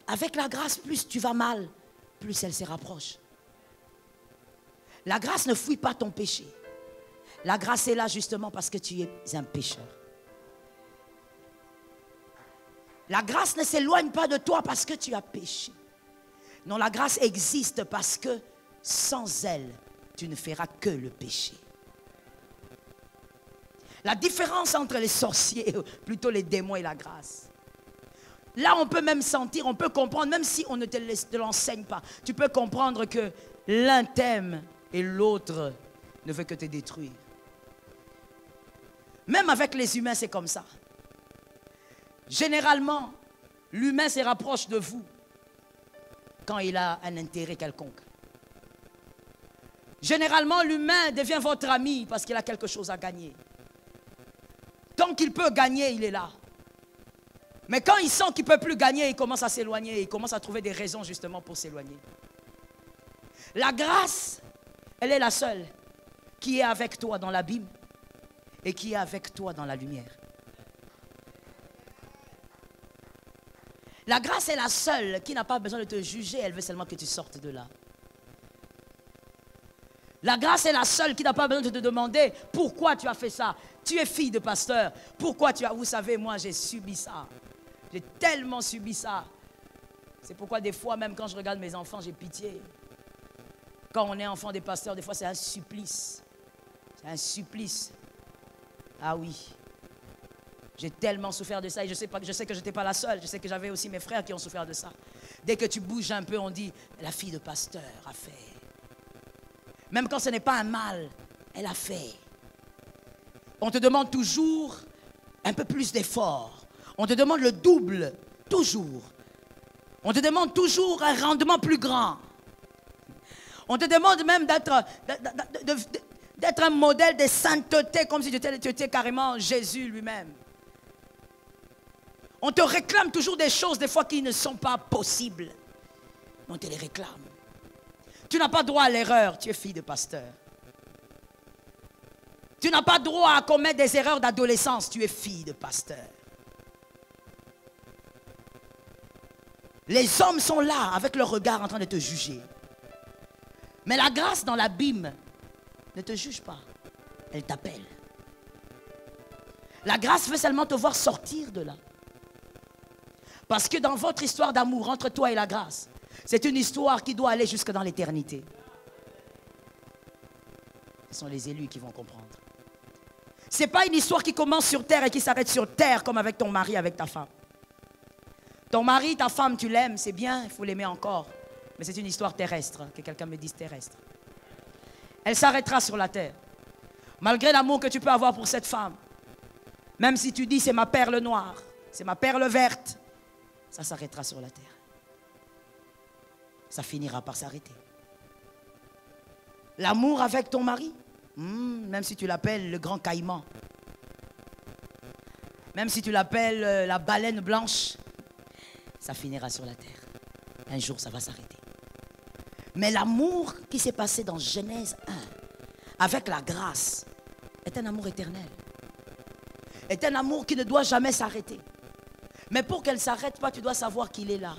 Avec la grâce, plus tu vas mal, plus elle se rapproche. La grâce ne fuit pas ton péché. La grâce est là justement parce que tu es un pécheur. La grâce ne s'éloigne pas de toi parce que tu as péché. Non, la grâce existe parce que sans elle, tu ne feras que le péché. La différence entre les sorciers, plutôt les démons et la grâce. Là, on peut même sentir, on peut comprendre, même si on ne te l'enseigne pas, tu peux comprendre que l'un t'aime et l'autre ne veut que te détruire. Même avec les humains, c'est comme ça. Généralement, l'humain se rapproche de vous quand il a un intérêt quelconque. Généralement, l'humain devient votre ami parce qu'il a quelque chose à gagner. Tant qu'il peut gagner, il est là. Mais quand il sent qu'il ne peut plus gagner, il commence à s'éloigner. Il commence à trouver des raisons justement pour s'éloigner. La grâce, elle est la seule qui est avec toi dans l'abîme et qui est avec toi dans la lumière. La grâce est la seule qui n'a pas besoin de te juger, elle veut seulement que tu sortes de là. La grâce est la seule qui n'a pas besoin de te demander pourquoi tu as fait ça. Tu es fille de pasteur, pourquoi tu as... Vous savez, moi j'ai subi ça. J'ai tellement subi ça. C'est pourquoi des fois, même quand je regarde mes enfants, j'ai pitié. Quand on est enfant des pasteurs, des fois c'est un supplice. C'est un supplice. Ah oui. J'ai tellement souffert de ça et je sais que je n'étais pas la seule. Je sais que j'avais aussi mes frères qui ont souffert de ça. Dès que tu bouges un peu, on dit, la fille de pasteur a fait. Même quand ce n'est pas un mal, elle a fait. On te demande toujours un peu plus d'effort. On te demande le double, toujours. On te demande toujours un rendement plus grand. On te demande même d'être un modèle de sainteté, comme si tu étais carrément Jésus lui-même. On te réclame toujours des choses, des fois, qui ne sont pas possibles. On te les réclame. Tu n'as pas droit à l'erreur, tu es fille de pasteur. Tu n'as pas droit à commettre des erreurs d'adolescence, tu es fille de pasteur. Les hommes sont là, avec leur regard, en train de te juger. Mais la grâce dans l'abîme ne te juge pas, elle t'appelle. La grâce veut seulement te voir sortir de là. Parce que dans votre histoire d'amour entre toi et la grâce, c'est une histoire qui doit aller jusque dans l'éternité. Ce sont les élus qui vont comprendre. Ce n'est pas une histoire qui commence sur terre et qui s'arrête sur terre comme avec ton mari, avec ta femme. Ton mari, ta femme, tu l'aimes, c'est bien, il faut l'aimer encore. Mais c'est une histoire terrestre, que quelqu'un me dise terrestre. Elle s'arrêtera sur la terre. Malgré l'amour que tu peux avoir pour cette femme, même si tu dis c'est ma perle noire, c'est ma perle verte, ça s'arrêtera sur la terre. Ça finira par s'arrêter. L'amour avec ton mari, même si tu l'appelles le grand caïman, même si tu l'appelles la baleine blanche, ça finira sur la terre. Un jour, ça va s'arrêter. Mais l'amour qui s'est passé dans Genèse 1, avec la grâce, est un amour éternel. Est un amour qui ne doit jamais s'arrêter. Mais pour qu'elle ne s'arrête pas, tu dois savoir qu'il est là.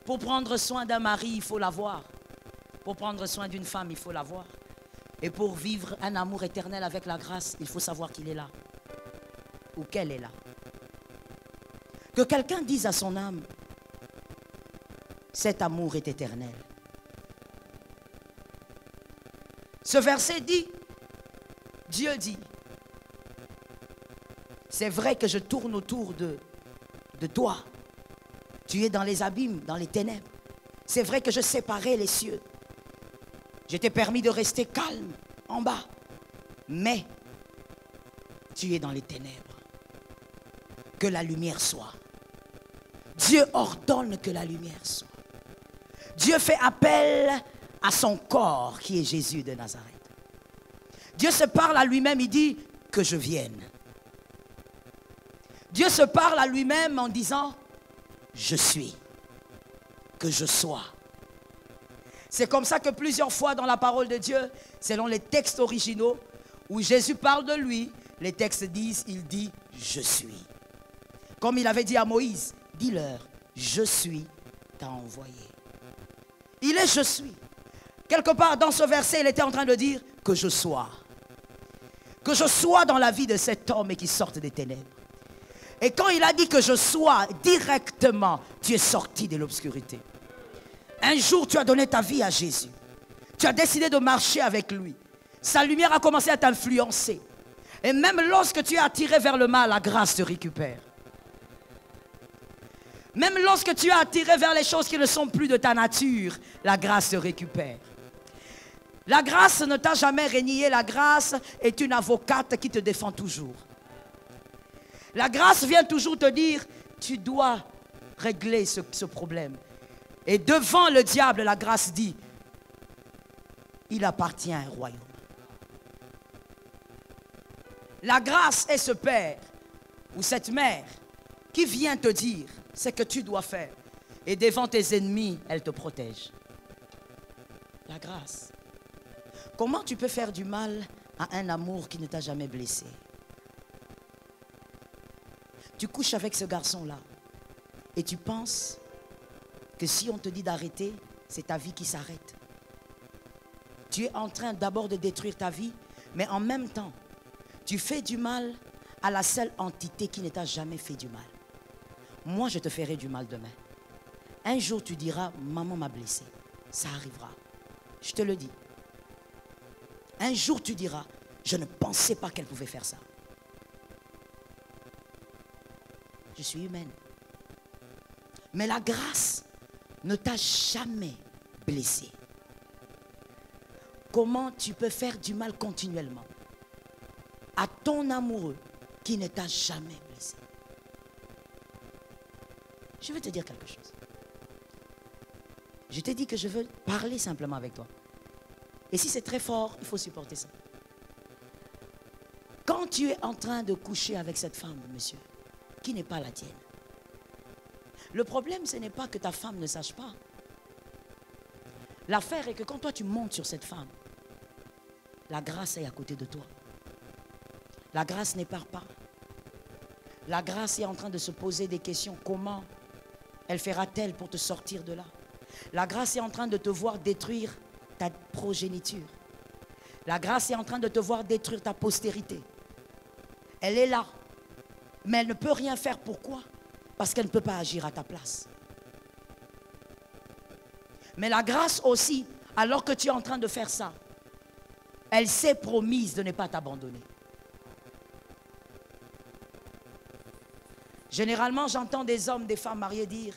Pour prendre soin d'un mari, il faut l'avoir. Pour prendre soin d'une femme, il faut l'avoir. Et pour vivre un amour éternel avec la grâce, il faut savoir qu'il est là. Ou qu'elle est là. Que quelqu'un dise à son âme, cet amour est éternel. Ce verset dit, Dieu dit, c'est vrai que je tourne autour de toi. Tu es dans les abîmes, dans les ténèbres. C'est vrai que je séparais les cieux. Je t'ai permis de rester calme en bas. Mais tu es dans les ténèbres. Que la lumière soit. Dieu ordonne que la lumière soit. Dieu fait appel à son corps qui est Jésus de Nazareth. Dieu se parle à lui-même, il dit que je vienne. Dieu se parle à lui-même en disant je suis, que je sois. C'est comme ça que plusieurs fois dans la parole de Dieu, selon les textes originaux, où Jésus parle de lui, les textes disent, il dit je suis. Comme il avait dit à Moïse, dis-leur, je suis t'a envoyé. Il est je suis. Quelque part dans ce verset, il était en train de dire que je sois. Que je sois dans la vie de cet homme et qui sorte des ténèbres. Et quand il a dit que je sois, directement, tu es sorti de l'obscurité. Un jour, tu as donné ta vie à Jésus. Tu as décidé de marcher avec lui. Sa lumière a commencé à t'influencer. Et même lorsque tu es attiré vers le mal, la grâce te récupère. Même lorsque tu es attiré vers les choses qui ne sont plus de ta nature, la grâce te récupère. La grâce ne t'a jamais renié. La grâce est une avocate qui te défend toujours. La grâce vient toujours te dire, tu dois régler ce problème. Et devant le diable, la grâce dit, il appartient à un royaume. La grâce est ce père ou cette mère qui vient te dire ce que tu dois faire. Et devant tes ennemis, elle te protège. La grâce. Comment tu peux faire du mal à un amour qui ne t'a jamais blessé? Tu couches avec ce garçon-là et tu penses que si on te dit d'arrêter, c'est ta vie qui s'arrête. Tu es en train d'abord de détruire ta vie, mais en même temps, tu fais du mal à la seule entité qui ne t'a jamais fait du mal. Moi, je te ferai du mal demain. Un jour, tu diras, maman m'a blessé. Ça arrivera. Je te le dis. Un jour, tu diras, je ne pensais pas qu'elle pouvait faire ça. Je suis humaine. Mais la grâce ne t'a jamais blessé. Comment tu peux faire du mal continuellement à ton amoureux qui ne t'a jamais blessé? Je veux te dire quelque chose. Je t'ai dit que je veux parler simplement avec toi. Et si c'est très fort, il faut supporter ça. Quand tu es en train de coucher avec cette femme, monsieur, qui n'est pas la tienne, le problème, ce n'est pas que ta femme ne sache pas. L'affaire est que quand toi tu montes sur cette femme, la grâce est à côté de toi. La grâce n'épare pas. La grâce est en train de se poser des questions. Comment elle fera-t-elle pour te sortir de là? La grâce est en train de te voir détruire ta progéniture. La grâce est en train de te voir détruire ta postérité. Elle est là. Mais elle ne peut rien faire. Pourquoi? Parce qu'elle ne peut pas agir à ta place. Mais la grâce aussi, alors que tu es en train de faire ça, elle s'est promise de ne pas t'abandonner. Généralement, j'entends des hommes, des femmes mariées dire: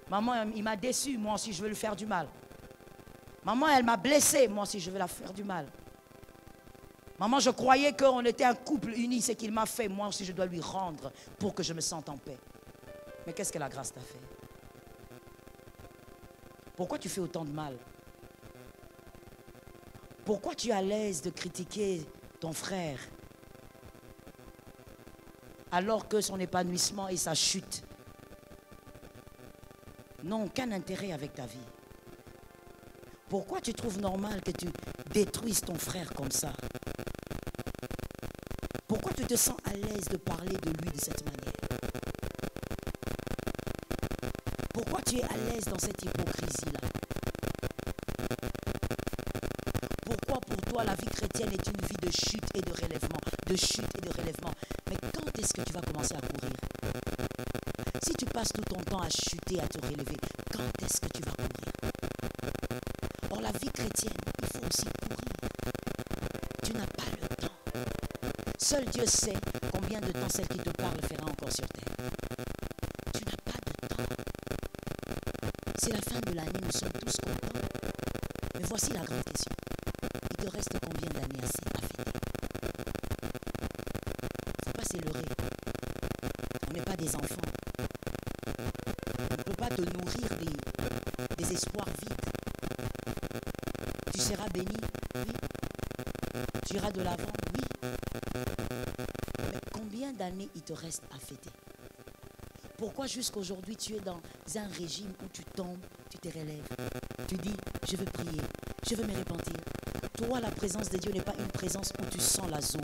maman, il m'a déçu, moi aussi je veux lui faire du mal. Maman, elle m'a blessé, moi aussi je veux la faire du mal. Maman, je croyais qu'on était un couple uni, c'est qu'il m'a fait, moi aussi je dois lui rendre pour que je me sente en paix. Mais qu'est-ce que la grâce t'a fait? Pourquoi tu fais autant de mal? Pourquoi tu es à l'aise de critiquer ton frère alors que son épanouissement et sa chute n'ont aucun intérêt avec ta vie? Pourquoi tu trouves normal que tu détruises ton frère comme ça? Pourquoi tu te sens à l'aise de parler de lui de cette manière? Pourquoi tu es à l'aise dans cette hypocrisie-là? Pourquoi pour toi la vie chrétienne est une vie de chute et de relèvement, de chute et de relèvement? Mais quand est-ce que tu vas commencer à courir? Si tu passes tout ton temps à chuter, à te relever, quand est-ce que tu vas courir? Or la vie chrétienne, il faut aussi courir. Tu n'as pas le temps. Seul Dieu sait combien de temps celle qui te parle fera encore sur terre. Tu n'as pas de temps. C'est la fin de l'année, nous sommes tous contents. Mais voici la grande question. Il te reste combien d'années à fêter? Il ne faut pas s'élever. On n'est pas des enfants. On ne peut pas te nourrir des espoirs vides. Tu seras béni, oui. Tu iras de l'avant, oui. Mais combien d'années il te reste à fêter? Pourquoi jusqu'aujourd'hui tu es dans un régime où tu tombes, tu te relèves? Tu dis, je veux prier, je veux me repentir. Toi, la présence de Dieu n'est pas une présence où tu sens la Zoé,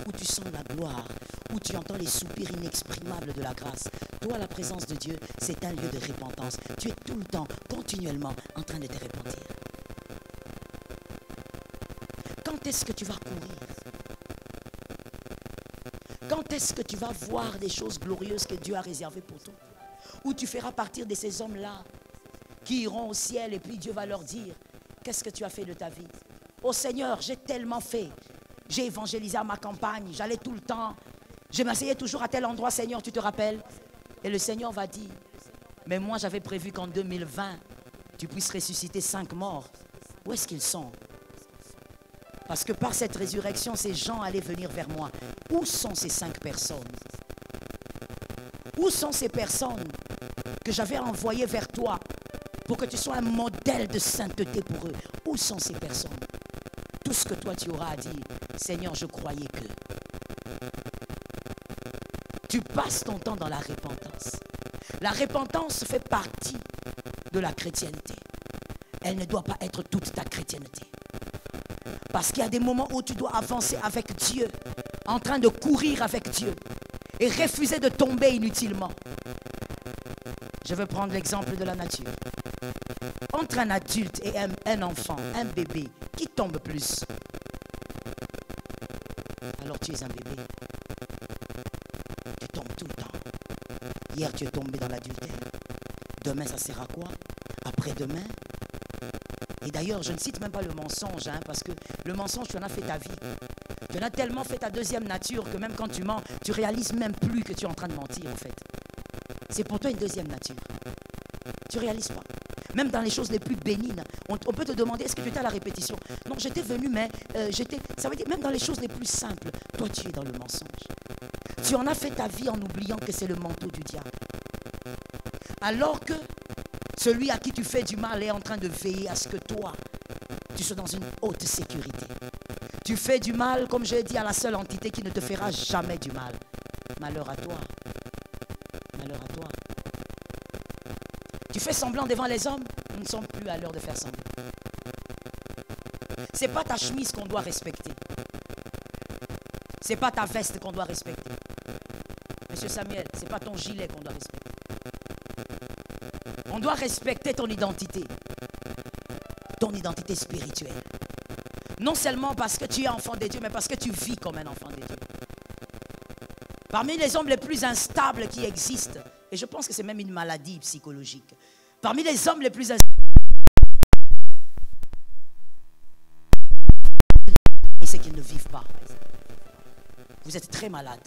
où tu sens la gloire, où tu entends les soupirs inexprimables de la grâce. Toi, la présence de Dieu, c'est un lieu de repentance. Tu es tout le temps, continuellement, en train de te repentir. Quand est-ce que tu vas courir? Quand est-ce que tu vas voir des choses glorieuses que Dieu a réservées pour toi? Où tu feras partir de ces hommes-là qui iront au ciel et puis Dieu va leur dire, qu'est-ce que tu as fait de ta vie? Oh Seigneur, j'ai tellement fait. J'ai évangélisé à ma campagne, j'allais tout le temps. Je m'asseyais toujours à tel endroit, Seigneur, tu te rappelles? Et le Seigneur va dire, mais moi j'avais prévu qu'en 2020, tu puisses ressusciter 5 morts. Où est-ce qu'ils sont? Parce que par cette résurrection, ces gens allaient venir vers moi. Où sont ces 5 personnes? Où sont ces personnes que j'avais envoyées vers toi pour que tu sois un modèle de sainteté pour eux? Où sont ces personnes? Tout ce que toi tu auras à dire, Seigneur, je croyais que. Tu passes ton temps dans la repentance. La repentance fait partie de la chrétienté. Elle ne doit pas être toute ta chrétienté. Parce qu'il y a des moments où tu dois avancer avec Dieu, en train de courir avec Dieu et refuser de tomber inutilement. Je veux prendre l'exemple de la nature. Entre un adulte et un enfant, un bébé, qui tombe plus? Alors tu es un bébé. Tu tombes tout le temps. Hier tu es tombé dans l'adultère. Demain ça sert à quoi? Après-demain? Et d'ailleurs, je ne cite même pas le mensonge, parce que le mensonge, tu en as fait ta vie. Tu en as tellement fait ta deuxième nature que même quand tu mens, tu réalises même plus que tu es en train de mentir, en fait. C'est pour toi une deuxième nature. Tu ne réalises pas. Même dans les choses les plus bénignes, on peut te demander, est-ce que tu étais à la répétition? Non, j'étais venu, mais j'étais... Ça veut dire, même dans les choses les plus simples, toi, tu es dans le mensonge. Tu en as fait ta vie en oubliant que c'est le manteau du diable. Alors que celui à qui tu fais du mal est en train de veiller à ce que toi, tu sois dans une haute sécurité. Tu fais du mal, comme je l'ai dit, à la seule entité qui ne te fera jamais du mal. Malheur à toi. Malheur à toi. Tu fais semblant devant les hommes, nous ne sommes plus à l'heure de faire semblant. Ce n'est pas ta chemise qu'on doit respecter. Ce n'est pas ta veste qu'on doit respecter. Monsieur Samuel, ce n'est pas ton gilet qu'on doit respecter. On doit respecter ton identité spirituelle. Non seulement parce que tu es enfant de Dieu, mais parce que tu vis comme un enfant de Dieu. Parmi les hommes les plus instables qui existent, et je pense que c'est même une maladie psychologique, parmi les hommes les plus instables, c'est qu'ils ne vivent pas. Vous êtes très malade.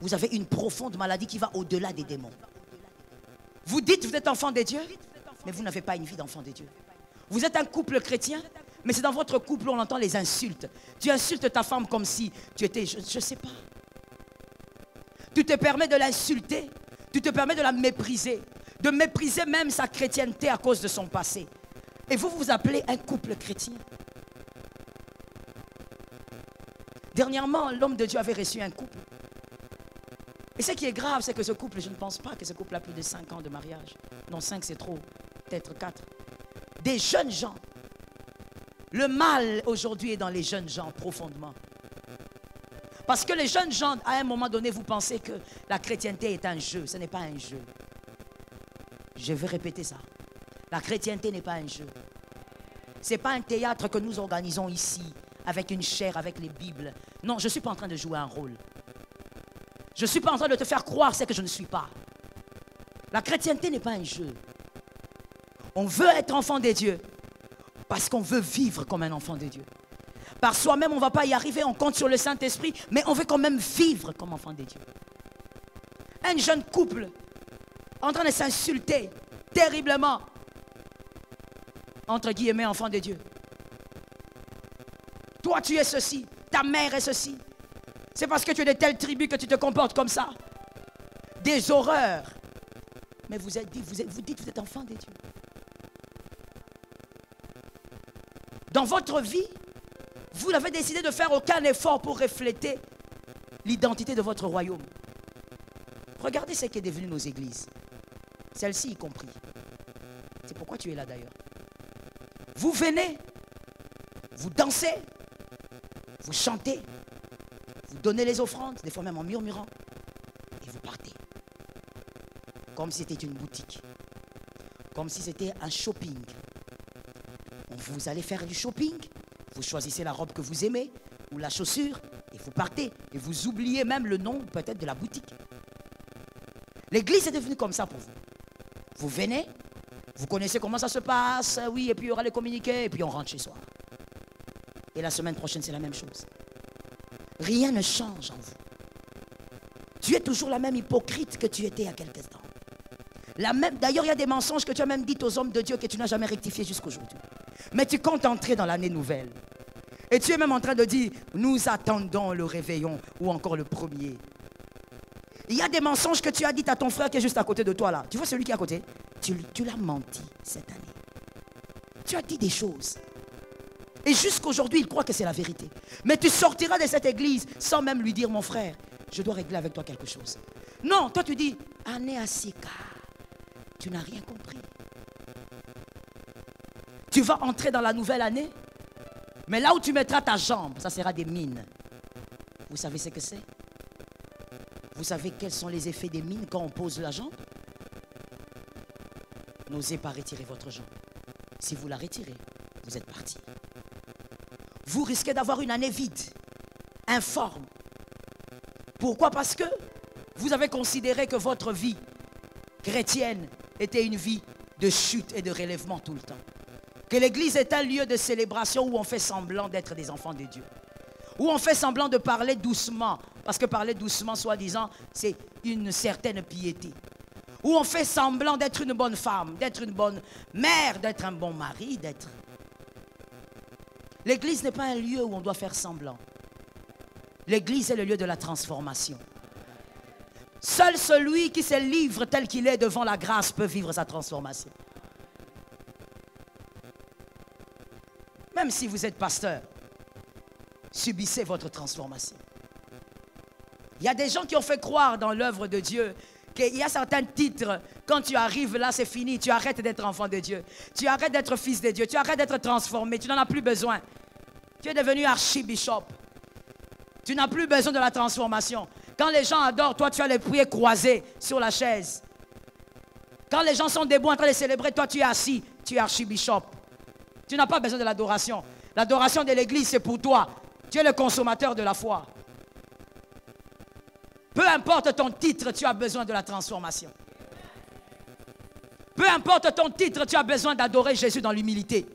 Vous avez une profonde maladie qui va au-delà des démons. Vous dites que vous êtes enfant de Dieu, mais vous n'avez pas une vie d'enfant de Dieu. Vous êtes un couple chrétien, mais c'est dans votre couple où on entend les insultes. Tu insultes ta femme comme si tu étais, je ne sais pas. Tu te permets de l'insulter, tu te permets de la mépriser, de mépriser même sa chrétienté à cause de son passé. Et vous vous appelez un couple chrétien. Dernièrement, l'homme de Dieu avait reçu un couple. Et ce qui est grave, c'est que ce couple, je ne pense pas que ce couple a plus de 5 ans de mariage. Non, 5 c'est trop, peut-être 4. Des jeunes gens. Le mal aujourd'hui est dans les jeunes gens profondément. Parce que les jeunes gens, à un moment donné, vous pensez que la chrétienté est un jeu. Ce n'est pas un jeu. Je vais répéter ça. La chrétienté n'est pas un jeu. Ce n'est pas un théâtre que nous organisons ici, avec une chaire, avec les Bibles. Non, je ne suis pas en train de jouer un rôle. Je ne suis pas en train de te faire croire ce que je ne suis pas. La chrétienté n'est pas un jeu. On veut être enfant de Dieu parce qu'on veut vivre comme un enfant de Dieu. Par soi-même, on ne va pas y arriver, on compte sur le Saint-Esprit, mais on veut quand même vivre comme enfant de Dieu. Un jeune couple en train de s'insulter terriblement, entre guillemets, enfant de Dieu. Toi, tu es ceci, ta mère est ceci. C'est parce que tu es de telle tribu que tu te comportes comme ça. Des horreurs. Mais vous dites que vous êtes enfant de Dieu. Dans votre vie, vous n'avez décidé de faire aucun effort pour refléter l'identité de votre royaume. Regardez ce qui est devenu nos églises. Celle-ci y compris. C'est pourquoi tu es là d'ailleurs. Vous venez, vous dansez, vous chantez, vous donnez les offrandes, des fois même en murmurant, et vous partez. Comme si c'était une boutique. Comme si c'était un shopping. Vous allez faire du shopping, vous choisissez la robe que vous aimez, ou la chaussure, et vous partez. Et vous oubliez même le nom peut-être de la boutique. L'église est devenue comme ça pour vous. Vous venez, vous connaissez comment ça se passe, oui, et puis il y aura les communiqués, et puis on rentre chez soi. Et la semaine prochaine, c'est la même chose. Rien ne change en vous. Tu es toujours la même hypocrite que tu étais il y a quelques temps. D'ailleurs, il y a des mensonges que tu as même dit aux hommes de Dieu que tu n'as jamais rectifié jusqu'aujourd'hui. Mais tu comptes entrer dans l'année nouvelle. Et tu es même en train de dire, nous attendons le réveillon ou encore le premier. Il y a des mensonges que tu as dit à ton frère qui est juste à côté de toi là. Tu vois celui qui est à côté? Tu l'as menti cette année. Tu as dit des choses. Et jusqu'aujourd'hui, il croit que c'est la vérité. Mais tu sortiras de cette église sans même lui dire, mon frère, je dois régler avec toi quelque chose. Non, toi tu dis, année asika. Tu n'as rien compris. Tu vas entrer dans la nouvelle année, mais là où tu mettras ta jambe, ça sera des mines. Vous savez ce que c'est? Vous savez quels sont les effets des mines quand on pose la jambe? N'osez pas retirer votre jambe. Si vous la retirez, vous êtes parti. Vous risquez d'avoir une année vide, informe. Pourquoi? Parce que vous avez considéré que votre vie chrétienne était une vie de chute et de relèvement tout le temps. Que l'église est un lieu de célébration où on fait semblant d'être des enfants de Dieu. Où on fait semblant de parler doucement. Parce que parler doucement, soi-disant, c'est une certaine piété. Où on fait semblant d'être une bonne femme, d'être une bonne mère, d'être un bon mari, d'être... L'église n'est pas un lieu où on doit faire semblant. L'église est le lieu de la transformation. Seul celui qui se livre tel qu'il est devant la grâce peut vivre sa transformation. Même si vous êtes pasteur, subissez votre transformation. Il y a des gens qui ont fait croire dans l'œuvre de Dieu qu'il y a certains titres, quand tu arrives là, c'est fini. Tu arrêtes d'être enfant de Dieu. Tu arrêtes d'être fils de Dieu. Tu arrêtes d'être transformé. Tu n'en as plus besoin. Tu es devenu archibishop. Tu n'as plus besoin de la transformation. Quand les gens adorent, toi, tu as les pieds croisés sur la chaise. Quand les gens sont debout en train de célébrer, toi, tu es assis. Tu es archibishop. Tu n'as pas besoin de l'adoration. L'adoration de l'église, c'est pour toi. Tu es le consommateur de la foi. Peu importe ton titre, tu as besoin de la transformation. Peu importe ton titre, tu as besoin d'adorer Jésus dans l'humilité.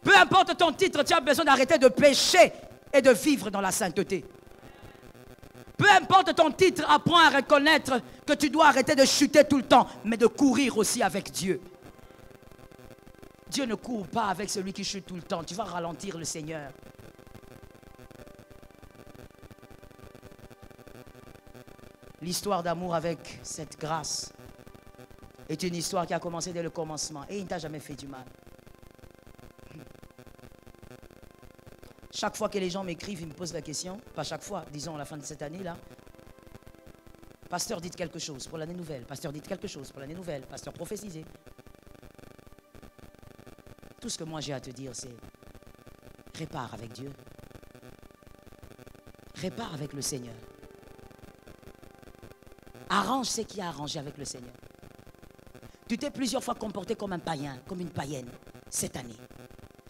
Peu importe ton titre, tu as besoin d'arrêter de pécher et de vivre dans la sainteté. Peu importe ton titre, apprends à reconnaître que tu dois arrêter de chuter tout le temps, mais de courir aussi avec Dieu. Dieu ne court pas avec celui qui chute tout le temps. Tu vas ralentir le Seigneur. L'histoire d'amour avec cette grâce est une histoire qui a commencé dès le commencement et il ne t'a jamais fait du mal. Chaque fois que les gens m'écrivent, ils me posent la question, pas chaque fois, disons à la fin de cette année-là, pasteur, dites quelque chose pour l'année nouvelle, pasteur, dites quelque chose pour l'année nouvelle, pasteur, prophétisez. Tout ce que moi j'ai à te dire, c'est répare avec Dieu. Répare avec le Seigneur. Arrange ce qui a arrangé avec le Seigneur. Tu t'es plusieurs fois comporté comme un païen, comme une païenne, cette année.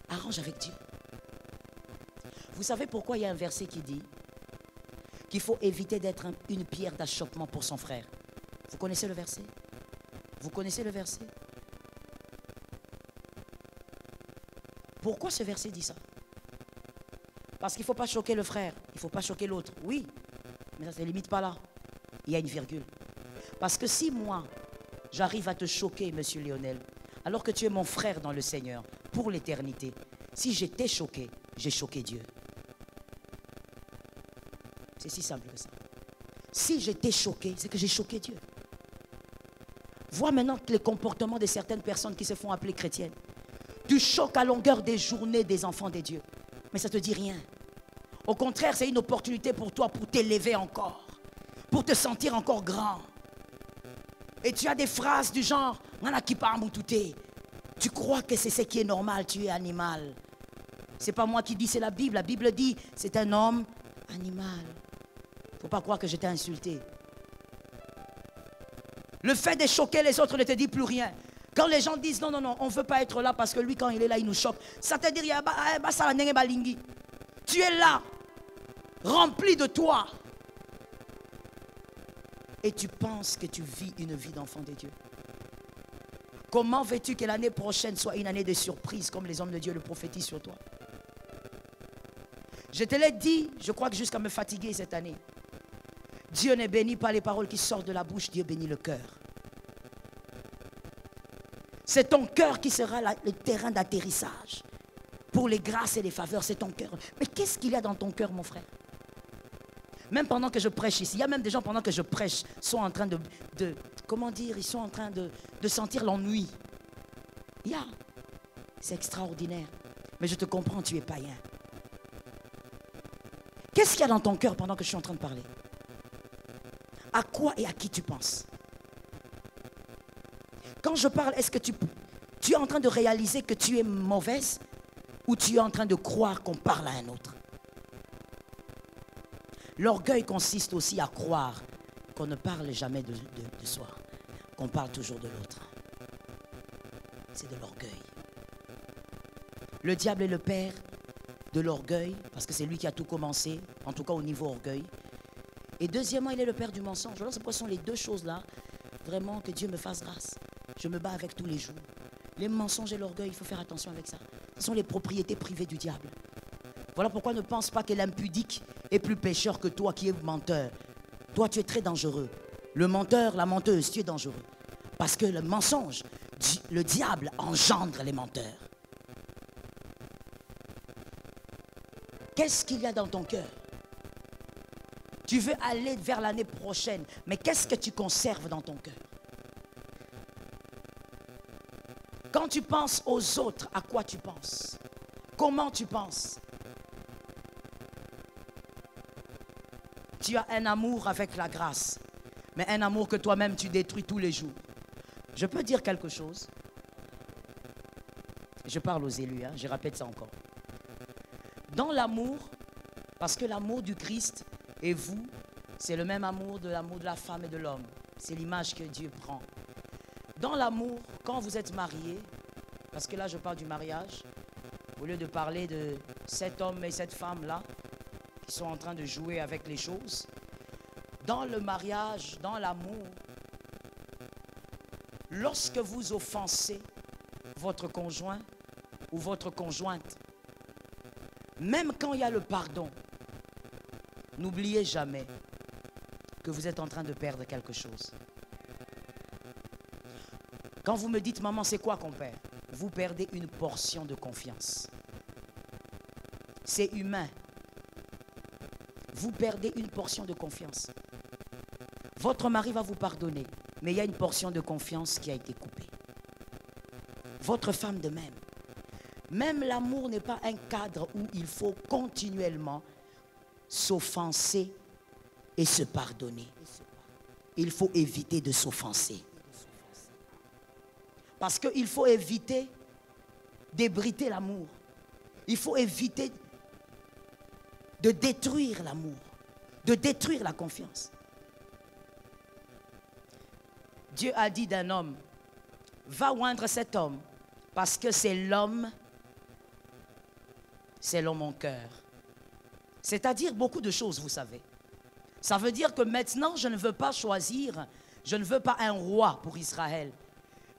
Arrange avec Dieu. Vous savez pourquoi il y a un verset qui dit qu'il faut éviter d'être une pierre d'achoppement pour son frère? Vous connaissez le verset? Vous connaissez le verset? Pourquoi ce verset dit ça? Parce qu'il ne faut pas choquer le frère, il ne faut pas choquer l'autre. Oui, mais ça ne se limite pas là. Il y a une virgule. Parce que si moi, j'arrive à te choquer, monsieur Lionel, alors que tu es mon frère dans le Seigneur, pour l'éternité, si j'étais choqué, j'ai choqué Dieu. C'est si simple que ça. Si j'étais choqué, c'est que j'ai choqué Dieu. Vois maintenant les comportements de certaines personnes qui se font appeler chrétiennes. Tu choques à longueur des journées des enfants de Dieu. Mais ça ne te dit rien. Au contraire, c'est une opportunité pour toi pour t'élever encore. Pour te sentir encore grand. Et tu as des phrases du genre tu crois que c'est ce qui est normal, tu es animal. C'est pas moi qui dis, c'est la Bible. La Bible dit, c'est un homme animal. Il ne faut pas croire que je t'ai insulté. Le fait de choquer les autres ne te dit plus rien. Quand les gens disent non, on ne veut pas être là parce que lui, quand il est là, il nous choque. Ça te dit, tu es là, rempli de toi. Et tu penses que tu vis une vie d'enfant de Dieu. Comment veux-tu que l'année prochaine soit une année de surprise comme les hommes de Dieu le prophétisent sur toi? Je te l'ai dit, je crois que jusqu'à me fatiguer cette année. Dieu ne bénit pas les paroles qui sortent de la bouche, Dieu bénit le cœur. C'est ton cœur qui sera le terrain d'atterrissage. Pour les grâces et les faveurs, c'est ton cœur. Mais qu'est-ce qu'il y a dans ton cœur, mon frère? Même pendant que je prêche ici, il y a même des gens pendant que je prêche sont en train comment dire, ils sont en train de sentir l'ennui. C'est extraordinaire. Mais je te comprends, tu es païen. Qu'est-ce qu'il y a dans ton cœur pendant que je suis en train de parler? À quoi et à qui tu penses? Quand je parle, est-ce que tu es en train de réaliser que tu es mauvaise ou tu es en train de croire qu'on parle à un autre? L'orgueil consiste aussi à croire qu'on ne parle jamais de soi, qu'on parle toujours de l'autre. C'est de l'orgueil. Le diable est le père de l'orgueil, parce que c'est lui qui a tout commencé, en tout cas au niveau orgueil. Et deuxièmement, il est le père du mensonge. Alors, c'est pourquoi ce sont les deux choses-là, vraiment, que Dieu me fasse grâce. Je me bats avec tous les jours. Les mensonges et l'orgueil, il faut faire attention avec ça. Ce sont les propriétés privées du diable. Voilà pourquoi ne pense pas que l'impudique est plus pécheur que toi qui es menteur. Toi, tu es très dangereux. Le menteur, la menteuse, tu es dangereux. Parce que le mensonge, le diable engendre les menteurs. Qu'est-ce qu'il y a dans ton cœur? Tu veux aller vers l'année prochaine, mais qu'est-ce que tu conserves dans ton cœur? Quand tu penses aux autres, à quoi tu penses? comment tu penses? Tu as un amour avec la grâce, mais un amour que toi-même tu détruis tous les jours. Je peux dire quelque chose? Je parle aux élus, hein, je répète ça encore. Dans l'amour, parce que l'amour du Christ et vous, c'est le même amour de la femme et de l'homme. C'est l'image que Dieu prend. Dans l'amour, quand vous êtes mariés, parce que là je parle du mariage, au lieu de parler de cet homme et cette femme-là, qui sont en train de jouer avec les choses, dans le mariage, dans l'amour, lorsque vous offensez votre conjoint ou votre conjointe, même quand il y a le pardon, n'oubliez jamais que vous êtes en train de perdre quelque chose. Quand vous me dites, maman, c'est quoi qu'on perd? Vous perdez une portion de confiance. C'est humain. Vous perdez une portion de confiance. Votre mari va vous pardonner, mais il y a une portion de confiance qui a été coupée. Votre femme de même. Même l'amour n'est pas un cadre où il faut continuellement s'offenser et se pardonner. Il faut éviter de s'offenser. Parce qu'il faut éviter d'ébruiter l'amour. Il faut éviter de détruire l'amour, de détruire la confiance. Dieu a dit d'un homme, va oindre cet homme, parce que c'est l'homme selon mon cœur. C'est-à-dire beaucoup de choses, vous savez. Ça veut dire que maintenant, je ne veux pas choisir, je ne veux pas un roi pour Israël,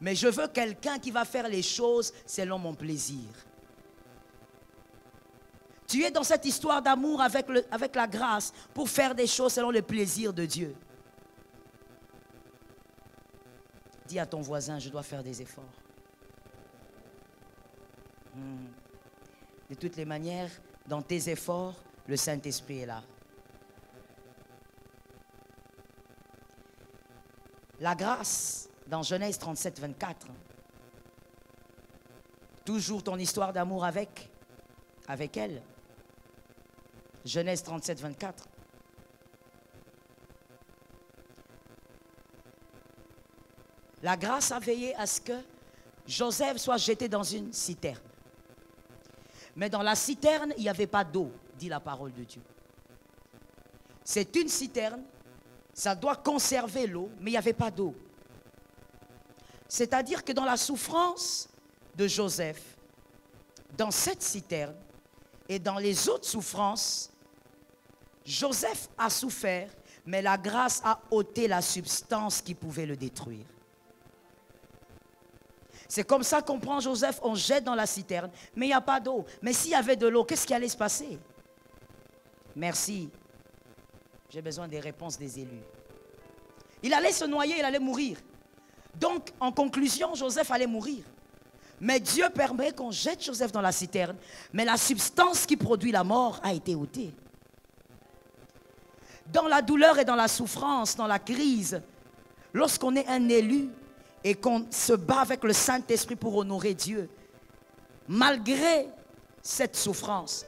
mais je veux quelqu'un qui va faire les choses selon mon plaisir. Tu es dans cette histoire d'amour avec la grâce pour faire des choses selon le plaisir de Dieu. Dis à ton voisin, je dois faire des efforts. De toutes les manières, dans tes efforts, le Saint-Esprit est là. La grâce, dans Genèse 37, 24. Toujours ton histoire d'amour avec elle. Genèse 37, 24. La grâce a veillé à ce que Joseph soit jeté dans une citerne. Mais dans la citerne, il n'y avait pas d'eau, dit la parole de Dieu. C'est une citerne, ça doit conserver l'eau, mais il n'y avait pas d'eau. C'est-à-dire que dans la souffrance de Joseph, dans cette citerne et dans les autres souffrances, Joseph a souffert, mais la grâce a ôté la substance qui pouvait le détruire. C'est comme ça qu'on prend Joseph, on jette dans la citerne, mais il n'y a pas d'eau. Mais s'il y avait de l'eau, qu'est-ce qui allait se passer? Merci. J'ai besoin des réponses des élus. Il allait se noyer, il allait mourir. Donc, en conclusion, Joseph allait mourir. Mais Dieu permet qu'on jette Joseph dans la citerne, mais la substance qui produit la mort a été ôtée. Dans la douleur et dans la souffrance, dans la crise, lorsqu'on est un élu et qu'on se bat avec le Saint-Esprit pour honorer Dieu, malgré cette souffrance,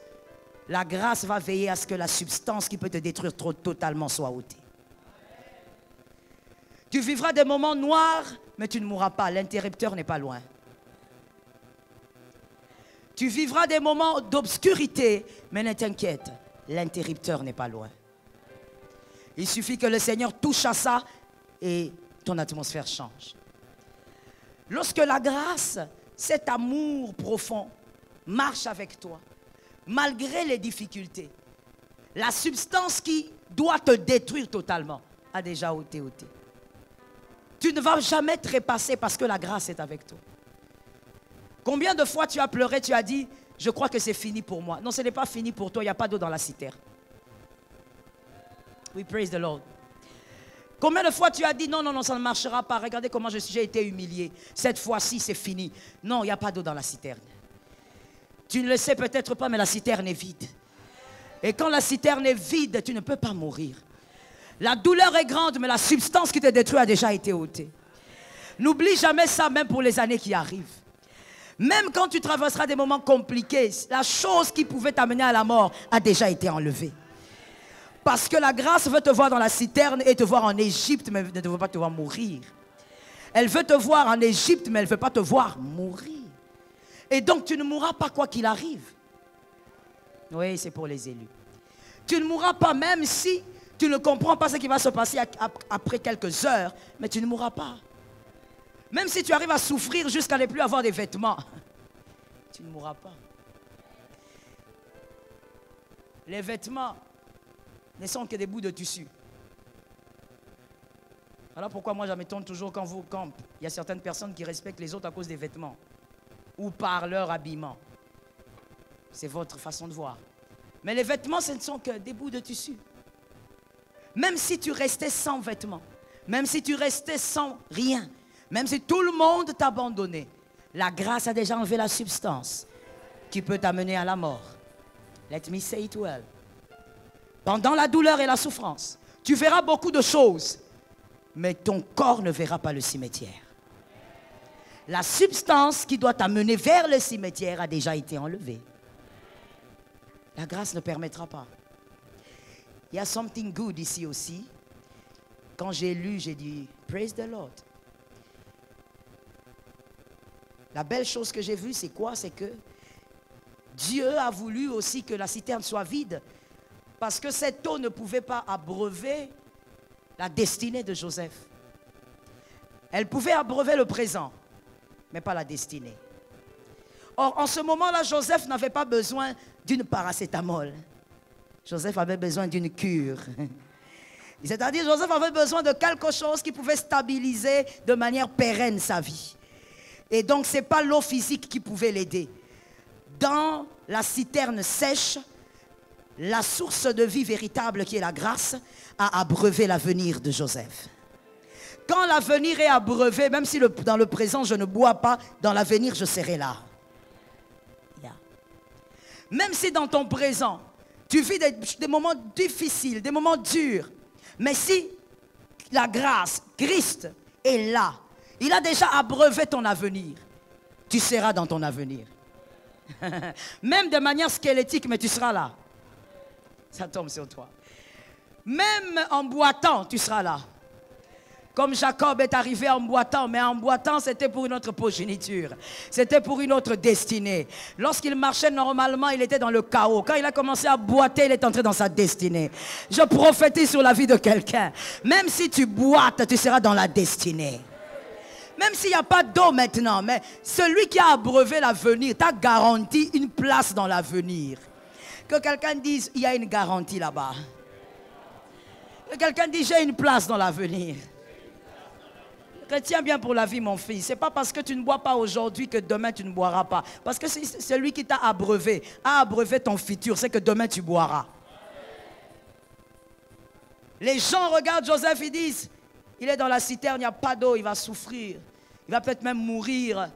la grâce va veiller à ce que la substance qui peut te détruire totalement soit ôtée. Tu vivras des moments noirs, mais tu ne mourras pas. L'interrupteur n'est pas loin. Tu vivras des moments d'obscurité, mais ne t'inquiète, l'interrupteur n'est pas loin. Il suffit que le Seigneur touche à ça et ton atmosphère change. Lorsque la grâce, cet amour profond, marche avec toi, malgré les difficultés, la substance qui doit te détruire totalement a déjà ôté. Tu ne vas jamais trépasser parce que la grâce est avec toi. Combien de fois tu as pleuré, tu as dit, je crois que c'est fini pour moi. Non, ce n'est pas fini pour toi, il n'y a pas d'eau dans la citerne. We praise the Lord. Combien de fois tu as dit, non, non, non, ça ne marchera pas. Regardez comment j'ai été humilié. Cette fois-ci, c'est fini. Non, il n'y a pas d'eau dans la citerne. Tu ne le sais peut-être pas, mais la citerne est vide. Et quand la citerne est vide, tu ne peux pas mourir. La douleur est grande, mais la substance qui te détruit a déjà été ôtée. N'oublie jamais ça, même pour les années qui arrivent. Même quand tu traverseras des moments compliqués, la chose qui pouvait t'amener à la mort a déjà été enlevée. Parce que la grâce veut te voir dans la citerne et te voir en Égypte, mais elle ne veut pas te voir mourir. Elle veut te voir en Égypte, mais elle ne veut pas te voir mourir. Et donc tu ne mourras pas quoi qu'il arrive. Oui, c'est pour les élus. Tu ne mourras pas même si tu ne comprends pas ce qui va se passer après quelques heures, mais tu ne mourras pas. Même si tu arrives à souffrir jusqu'à ne plus avoir des vêtements, tu ne mourras pas. Les vêtements ne sont que des bouts de tissu. Voilà pourquoi moi je m'étonne toujours quand vous campez. Il y a certaines personnes qui respectent les autres à cause des vêtements ou par leur habillement. C'est votre façon de voir. Mais les vêtements, ce ne sont que des bouts de tissu. Même si tu restais sans vêtements, même si tu restais sans rien, même si tout le monde t'abandonnait, la grâce a déjà enlevé la substance qui peut t'amener à la mort. Let me say it well. Pendant la douleur et la souffrance, tu verras beaucoup de choses, mais ton corps ne verra pas le cimetière. La substance qui doit t'amener vers le cimetière a déjà été enlevée. La grâce ne permettra pas. Il y a something good ici aussi. Quand j'ai lu, j'ai dit, praise the Lord. La belle chose que j'ai vue, c'est quoi? C'est que Dieu a voulu aussi que la citerne soit vide parce que cette eau ne pouvait pas abreuver la destinée de Joseph. Elle pouvait abreuver le présent, mais pas la destinée. Or, en ce moment-là, Joseph n'avait pas besoin d'une paracétamol. Joseph avait besoin d'une cure. C'est-à-dire, Joseph avait besoin de quelque chose qui pouvait stabiliser de manière pérenne sa vie. Et donc, ce n'est pas l'eau physique qui pouvait l'aider. Dans la citerne sèche, la source de vie véritable qui est la grâce a abreuvé l'avenir de Joseph. Quand l'avenir est abreuvé, même si dans le présent je ne bois pas, dans l'avenir je serai là. Yeah. Même si dans ton présent, tu vis des moments difficiles, des moments durs, mais si la grâce, Christ est là, il a déjà abreuvé ton avenir, tu seras dans ton avenir. Même de manière squelettique, mais tu seras là. Ça tombe sur toi. Même en boitant, tu seras là. Comme Jacob est arrivé en boitant, mais en boitant, c'était pour une autre progéniture. C'était pour une autre destinée. Lorsqu'il marchait normalement, il était dans le chaos. Quand il a commencé à boiter, il est entré dans sa destinée. Je prophétise sur la vie de quelqu'un. Même si tu boites, tu seras dans la destinée. Même s'il n'y a pas d'eau maintenant, mais celui qui a abreuvé l'avenir t'a garanti une place dans l'avenir. Que quelqu'un dise, il y a une garantie là-bas. Que quelqu'un dise, j'ai une place dans l'avenir. Retiens bien pour la vie, mon fils. Ce n'est pas parce que tu ne bois pas aujourd'hui que demain tu ne boiras pas. Parce que c'est celui qui t'a abreuvé, a abreuvé ton futur, c'est que demain tu boiras. Les gens regardent Joseph, ils disent, il est dans la citerne, il n'y a pas d'eau, il va souffrir. Il va peut-être même mourir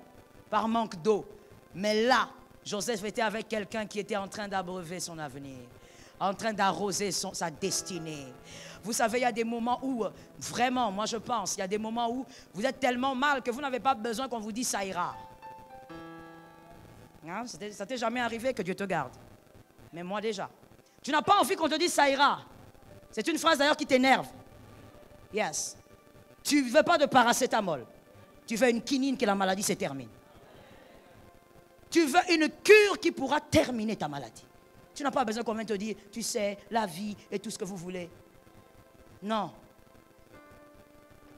par manque d'eau. Mais là, Joseph était avec quelqu'un qui était en train d'abreuver son avenir, en train d'arroser sa destinée. Vous savez, il y a des moments où, vraiment, moi je pense, il y a des moments où vous êtes tellement mal que vous n'avez pas besoin qu'on vous dise ça ira. Hein? Ça t'est jamais arrivé, que Dieu te garde. Mais moi déjà. Tu n'as pas envie qu'on te dise ça ira. C'est une phrase d'ailleurs qui t'énerve. Yes. Tu ne veux pas de paracétamol. Tu veux une quinine que la maladie se termine. Tu veux une cure qui pourra terminer ta maladie. Tu n'as pas besoin qu'on vienne te dire, tu sais, la vie et tout ce que vous voulez. Non.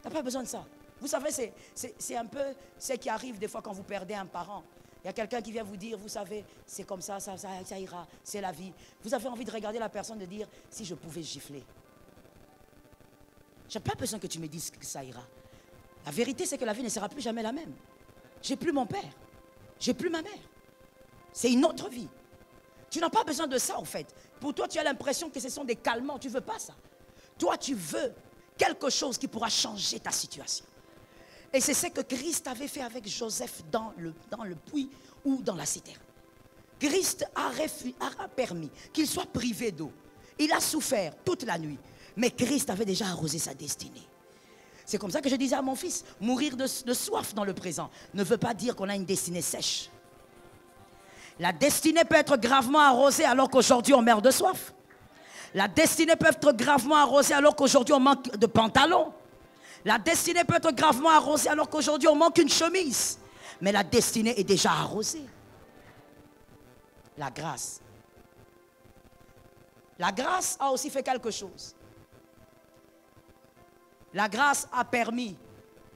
Tu n'as pas besoin de ça. Vous savez, c'est un peu ce qui arrive des fois quand vous perdez un parent. Il y a quelqu'un qui vient vous dire, vous savez, c'est comme ça, ça ira, c'est la vie. Vous avez envie de regarder la personne et de dire, si je pouvais gifler. Je n'ai pas besoin que tu me dises que ça ira. La vérité, c'est que la vie ne sera plus jamais la même. J'ai plus mon père. J'ai plus ma mère. C'est une autre vie. Tu n'as pas besoin de ça, en fait. Pour toi, tu as l'impression que ce sont des calmants. Tu ne veux pas ça. Toi, tu veux quelque chose qui pourra changer ta situation. Et c'est ce que Christ avait fait avec Joseph dans le puits ou dans la citerne. Christ a permis qu'il soit privé d'eau. Il a souffert toute la nuit. Mais Christ avait déjà arrosé sa destinée. C'est comme ça que je disais à mon fils, mourir de soif dans le présent ne veut pas dire qu'on a une destinée sèche. La destinée peut être gravement arrosée alors qu'aujourd'hui on meurt de soif. La destinée peut être gravement arrosée alors qu'aujourd'hui on manque de pantalons. La destinée peut être gravement arrosée alors qu'aujourd'hui on manque une chemise. Mais la destinée est déjà arrosée. La grâce. La grâce a aussi fait quelque chose. La grâce a permis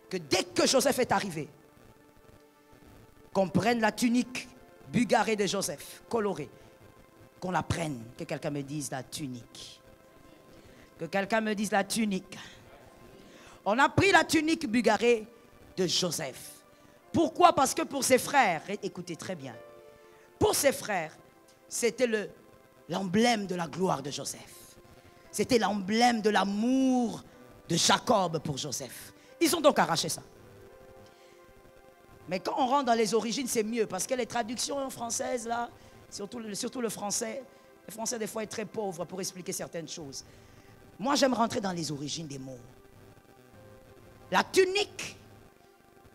que dès que Joseph est arrivé, qu'on prenne la tunique bugarrée de Joseph, colorée, qu'on la prenne, que quelqu'un me dise la tunique. Que quelqu'un me dise la tunique. On a pris la tunique bugarrée de Joseph. Pourquoi? Parce que pour ses frères, écoutez très bien, pour ses frères, c'était l'emblème de la gloire de Joseph. C'était l'emblème de l'amour de Jacob pour Joseph. Ils ont donc arraché ça. Mais quand on rentre dans les origines, c'est mieux, parce que les traductions françaises, là, surtout le français des fois est très pauvre pour expliquer certaines choses. Moi, j'aime rentrer dans les origines des mots. La tunique,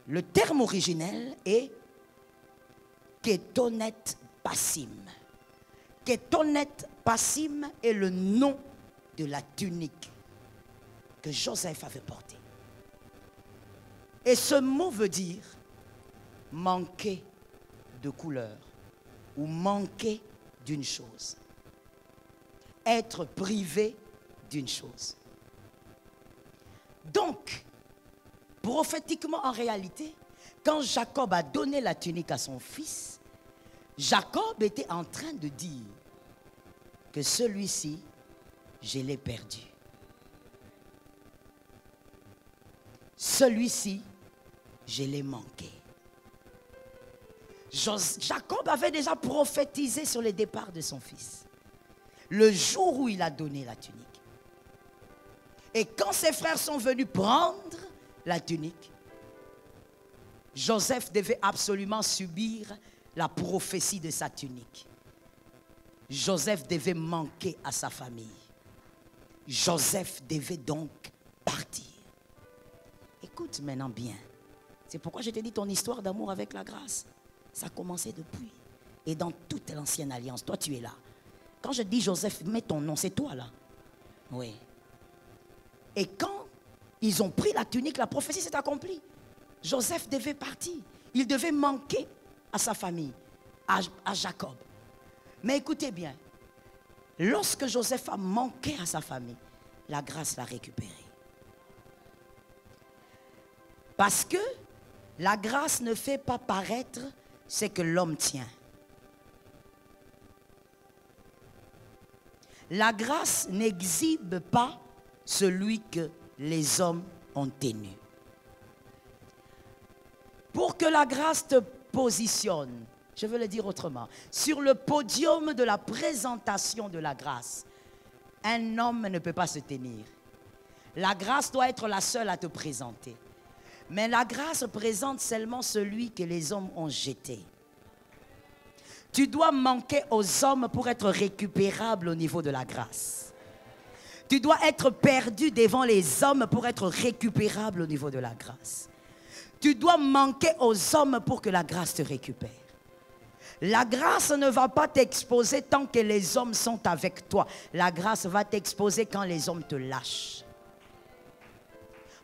le terme originel est Ketonet Passim. Ketonet Passim est le nom de la tunique que Joseph avait portée. Et ce mot veut dire manquer de couleur ou manquer d'une chose. Être privé d'une chose. Donc, prophétiquement en réalité, quand Jacob a donné la tunique à son fils, Jacob était en train de dire que celui-ci, je l'ai perdu. Celui-ci, je l'ai manqué. Jacob avait déjà prophétisé sur le départ de son fils. Le jour où il a donné la tunique. Et quand ses frères sont venus prendre la tunique, Joseph devait absolument subir la prophétie de sa tunique. Joseph devait manquer à sa famille. Joseph devait donc partir. Écoute maintenant bien. C'est pourquoi je t'ai dit ton histoire d'amour avec la grâce. Ça a commencé depuis. Et dans toute l'ancienne alliance, toi tu es là. Quand je dis Joseph, mets ton nom, c'est toi là. Oui. Et quand ils ont pris la tunique, la prophétie s'est accomplie. Joseph devait partir. Il devait manquer à sa famille, à Jacob. Mais écoutez bien, lorsque Joseph a manqué à sa famille, la grâce l'a récupéré. Parce que la grâce ne fait pas paraître ce que l'homme tient. La grâce n'exhibe pas celui que les hommes ont tenu. Pour que la grâce te positionne, je veux le dire autrement, sur le podium de la présentation de la grâce, un homme ne peut pas se tenir. La grâce doit être la seule à te présenter. Mais la grâce présente seulement celui que les hommes ont jeté. Tu dois manquer aux hommes pour être récupérable au niveau de la grâce. Tu dois être perdu devant les hommes pour être récupérable au niveau de la grâce. Tu dois manquer aux hommes pour que la grâce te récupère. La grâce ne va pas t'exposer tant que les hommes sont avec toi. La grâce va t'exposer quand les hommes te lâchent.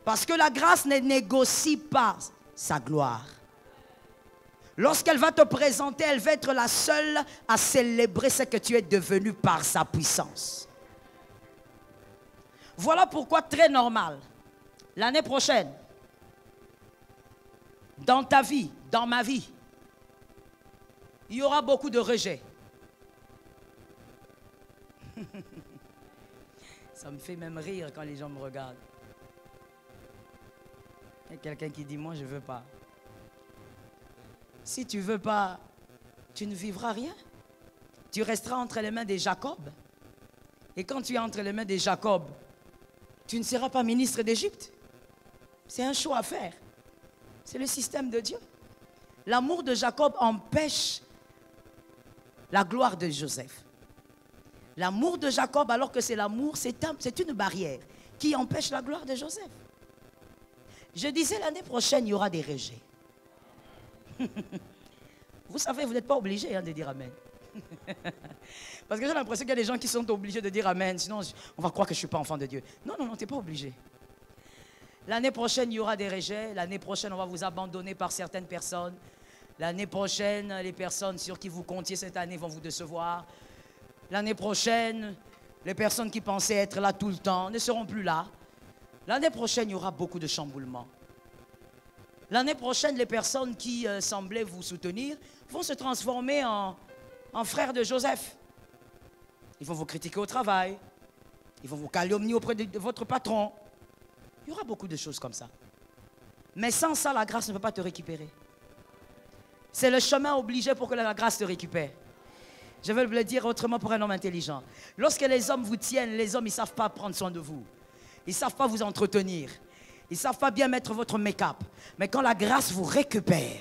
Parce que la grâce ne négocie pas sa gloire. Lorsqu'elle va te présenter, elle va être la seule à célébrer ce que tu es devenu par sa puissance. Voilà pourquoi, très normal, l'année prochaine, dans ta vie, dans ma vie, il y aura beaucoup de rejets. Ça me fait même rire quand les gens me regardent. Il y a quelqu'un qui dit, moi je ne veux pas. Si tu ne veux pas, tu ne vivras rien. Tu resteras entre les mains des Jacob. Et quand tu es entre les mains des Jacob, tu ne seras pas ministre d'Égypte. C'est un choix à faire. C'est le système de Dieu. L'amour de Jacob empêche la gloire de Joseph. L'amour de Jacob, alors que c'est l'amour, c'est une barrière qui empêche la gloire de Joseph. Je disais, l'année prochaine, il y aura des rejets. Vous savez, vous n'êtes pas obligé de dire Amen. Parce que j'ai l'impression qu'il y a des gens qui sont obligés de dire Amen. Sinon, on va croire que je ne suis pas enfant de Dieu. Non, non, non, tu n'es pas obligé. L'année prochaine, il y aura des rejets. L'année prochaine, on va vous abandonner par certaines personnes. L'année prochaine, les personnes sur qui vous comptiez cette année vont vous décevoir. L'année prochaine, les personnes qui pensaient être là tout le temps ne seront plus là. L'année prochaine, il y aura beaucoup de chamboulements. L'année prochaine, les personnes qui semblaient vous soutenir vont se transformer en frères de Joseph. Ils vont vous critiquer au travail. Ils vont vous calomnier auprès de votre patron. Il y aura beaucoup de choses comme ça. Mais sans ça, la grâce ne peut pas te récupérer. C'est le chemin obligé pour que la grâce te récupère. Je vais le dire autrement pour un homme intelligent. Lorsque les hommes vous tiennent, les hommes, ils ne savent pas prendre soin de vous. Ils ne savent pas vous entretenir. Ils ne savent pas bien mettre votre make-up. Mais quand la grâce vous récupère,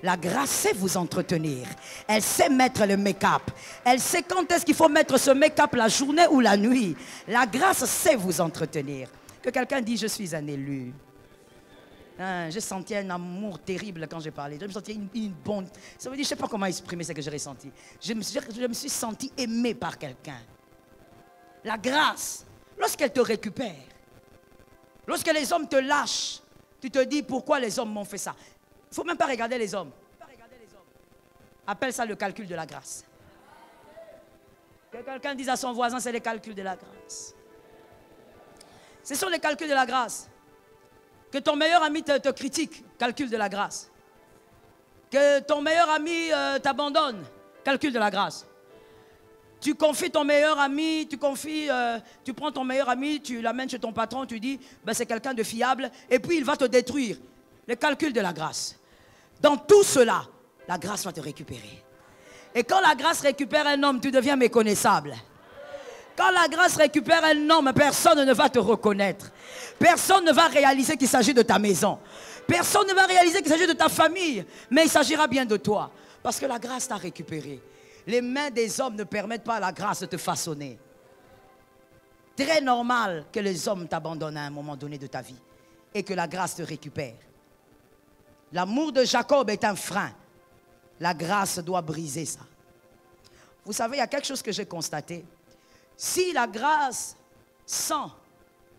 la grâce sait vous entretenir. Elle sait mettre le make-up. Elle sait quand est-ce qu'il faut mettre ce make-up, la journée ou la nuit. La grâce sait vous entretenir. Que quelqu'un dise, je suis un élu. J'ai senti un amour terrible quand j'ai parlé. Je me sentais une bonne... Ça veut dire, je ne sais pas comment exprimer ce que j'ai ressenti. Je me suis senti aimé par quelqu'un. La grâce, lorsqu'elle te récupère, lorsque les hommes te lâchent, tu te dis pourquoi les hommes m'ont fait ça. Il ne faut même pas regarder les hommes. Appelle ça le calcul de la grâce. Que quelqu'un dise à son voisin, c'est les calculs de la grâce. Ce sont les calculs de la grâce. Que ton meilleur ami te critique, calcul de la grâce. Que ton meilleur ami t'abandonne, calcul de la grâce. Tu confies ton meilleur ami, tu prends ton meilleur ami, tu l'amènes chez ton patron, tu dis, ben, c'est quelqu'un de fiable, et puis il va te détruire. Le calcul de la grâce. Dans tout cela, la grâce va te récupérer. Et quand la grâce récupère un homme, tu deviens méconnaissable. Quand la grâce récupère un homme, personne ne va te reconnaître. Personne ne va réaliser qu'il s'agit de ta maison. Personne ne va réaliser qu'il s'agit de ta famille. Mais il s'agira bien de toi. Parce que la grâce t'a récupéré. Les mains des hommes ne permettent pas à la grâce de te façonner. Très normal que les hommes t'abandonnent à un moment donné de ta vie. Et que la grâce te récupère. L'amour de Jacob est un frein. La grâce doit briser ça. Vous savez, il y a quelque chose que j'ai constaté. Si la grâce sent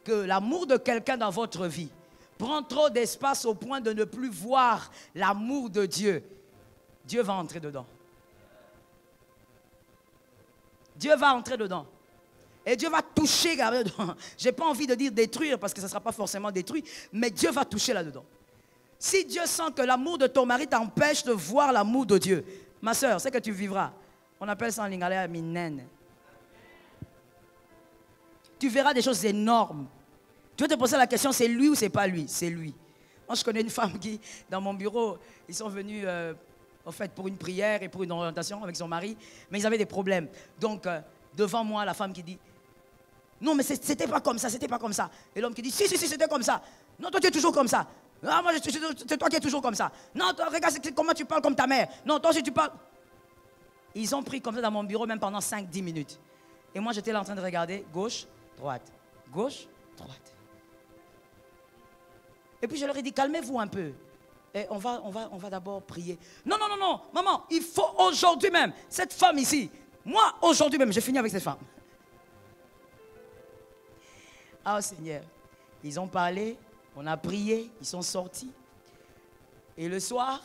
que l'amour de quelqu'un dans votre vie prend trop d'espace au point de ne plus voir l'amour de Dieu, Dieu va entrer dedans. Dieu va entrer dedans. Et Dieu va toucher. Je n'ai pas envie de dire détruire parce que ça ne sera pas forcément détruit, mais Dieu va toucher là-dedans. Si Dieu sent que l'amour de ton mari t'empêche de voir l'amour de Dieu, ma soeur, c'est que tu vivras. On appelle ça en lingala minen. Tu verras des choses énormes. Tu vas te poser la question, c'est lui ou c'est pas lui? C'est lui. Moi, je connais une femme qui, dans mon bureau, ils sont venus en fait, pour une prière et pour une orientation avec son mari, mais ils avaient des problèmes. Donc, devant moi, la femme qui dit, non, mais c'était pas comme ça, c'était pas comme ça. Et l'homme qui dit, si, c'était comme ça. Non, toi, tu es toujours comme ça. Ah, moi, c'est toi qui es toujours comme ça. Non, toi, regarde comment tu parles comme ta mère. Non, toi, si tu parles... Ils ont pris comme ça dans mon bureau, même pendant 5-10 minutes. Et moi, j'étais là en train de regarder, gauche, droite, gauche, droite. Et puis je leur ai dit, calmez-vous un peu. Et on va d'abord prier. Non, maman, il faut aujourd'hui même, cette femme ici, moi, aujourd'hui même, j'ai fini avec cette femme. Ah, Seigneur, ils ont parlé, on a prié, ils sont sortis. Et le soir,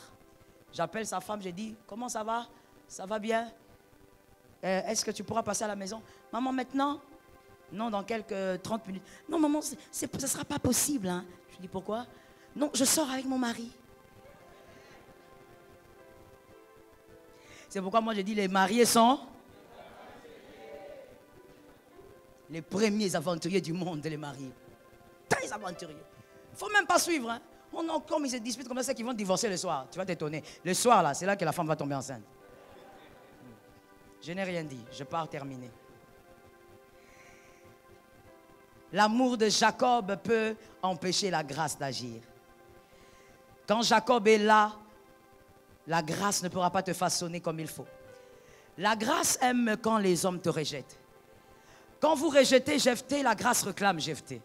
j'appelle sa femme, j'ai dit, comment ça va? Ça va bien? Est-ce que tu pourras passer à la maison? Maman, maintenant? Non, dans quelques 30 minutes. Non, maman, ce ne sera pas possible. Hein. Je dis, pourquoi? Non, je sors avec mon mari. C'est pourquoi moi je dis, les mariés sont les premiers aventuriers du monde, les mariés. Très aventuriers. Il ne faut même pas suivre. Hein. Comme ils se disputent comme ça, c'est qu'ils vont divorcer le soir. Tu vas t'étonner. Le soir, là, c'est là que la femme va tomber enceinte. Je n'ai rien dit. Je pars terminer. L'amour de Jacob peut empêcher la grâce d'agir. Quand Jacob est là, la grâce ne pourra pas te façonner comme il faut. La grâce aime quand les hommes te rejettent. Quand vous rejetez Jephthé, la grâce réclame Jephthé.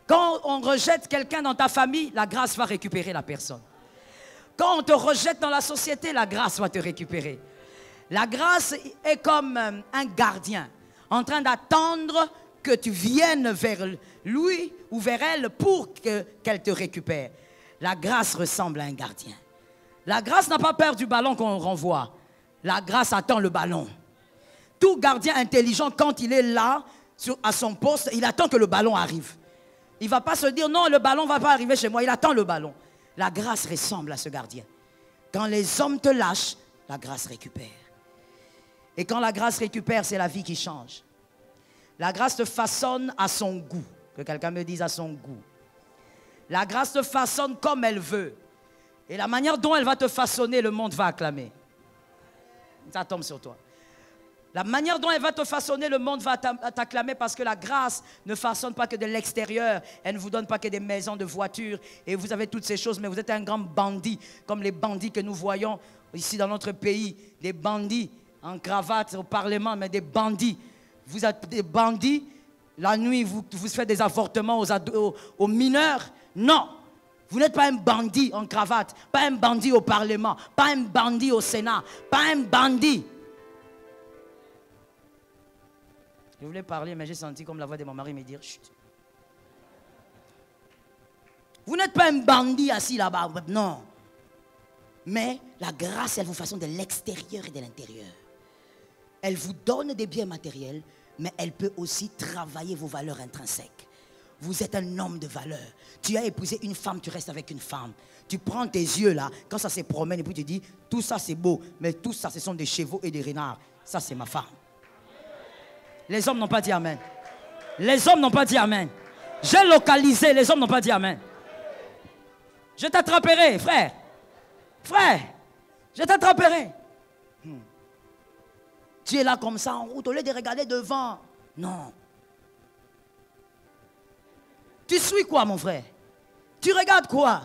Quand on rejette quelqu'un dans ta famille, la grâce va récupérer la personne. Quand on te rejette dans la société, la grâce va te récupérer. La grâce est comme un gardien en train d'attendre que tu viennes vers lui ou vers elle pour qu'elle te récupère. La grâce ressemble à un gardien. La grâce n'a pas peur du ballon qu'on renvoie. La grâce attend le ballon. Tout gardien intelligent, quand il est là, à son poste, il attend que le ballon arrive. Il ne va pas se dire, non, le ballon ne va pas arriver chez moi. Il attend le ballon. La grâce ressemble à ce gardien. Quand les hommes te lâchent, la grâce récupère. Et quand la grâce récupère, c'est la vie qui change. La grâce te façonne à son goût. Que quelqu'un me dise à son goût. La grâce te façonne comme elle veut. Et la manière dont elle va te façonner, le monde va acclamer. Ça tombe sur toi. La manière dont elle va te façonner, le monde va t'acclamer parce que la grâce ne façonne pas que de l'extérieur. Elle ne vous donne pas que des maisons, de voitures. Et vous avez toutes ces choses, mais vous êtes un grand bandit, comme les bandits que nous voyons ici dans notre pays. Des bandits en cravate au Parlement, mais des bandits. Vous êtes des bandits. La nuit, vous faites des avortements aux mineurs. Non. Vous n'êtes pas un bandit en cravate, pas un bandit au Parlement, pas un bandit au Sénat, pas un bandit. Je voulais parler, mais j'ai senti comme la voix de mon mari me dire, chut. Vous n'êtes pas un bandit assis là-bas, non. Mais la grâce, elle vous façonne de l'extérieur et de l'intérieur. Elle vous donne des biens matériels, mais elle peut aussi travailler vos valeurs intrinsèques. Vous êtes un homme de valeur. Tu as épousé une femme, tu restes avec une femme. Tu prends tes yeux là, quand ça se promène, et puis tu dis, tout ça c'est beau, mais tout ça ce sont des chevaux et des renards. Ça c'est ma femme. Les hommes n'ont pas dit amen. Les hommes n'ont pas dit amen. J'ai localisé, les hommes n'ont pas dit amen. Je t'attraperai, frère. Frère, je t'attraperai. Tu es là comme ça en route, au lieu de regarder devant. Non. Tu suis quoi, mon frère? Tu regardes quoi?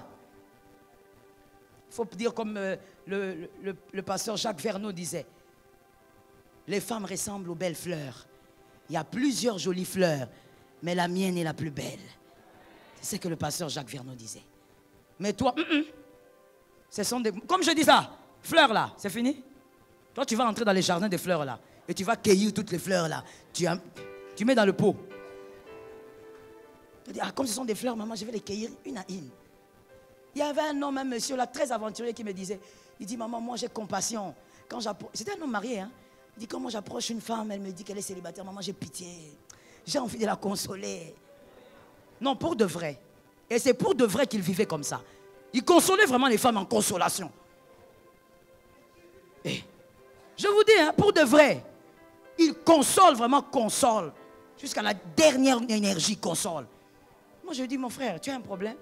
Il faut dire comme le pasteur Jacques Verneau disait, les femmes ressemblent aux belles fleurs. Il y a plusieurs jolies fleurs, mais la mienne est la plus belle. C'est ce que le pasteur Jacques Verneau disait. Mais toi, ce sont des... Comme je dis ça, fleurs là, c'est fini? Toi, tu vas entrer dans les jardins des fleurs là, et tu vas cueillir toutes les fleurs là. Tu mets dans le pot. Tu dis, ah, comme ce sont des fleurs, maman, je vais les cueillir une à une. Il y avait un homme, un monsieur là, très aventurier qui me disait, il dit, maman, moi j'ai compassion. C'était un homme marié, hein. Il dit, quand moi j'approche une femme, elle me dit qu'elle est célibataire, maman, j'ai pitié. J'ai envie de la consoler. Non, pour de vrai. Et c'est pour de vrai qu'il vivait comme ça. Il consolait vraiment les femmes en consolation. Et je vous dis, hein, pour de vrai, il console, vraiment console. Jusqu'à la dernière énergie, console. Moi, je dis, mon frère, tu as un problème?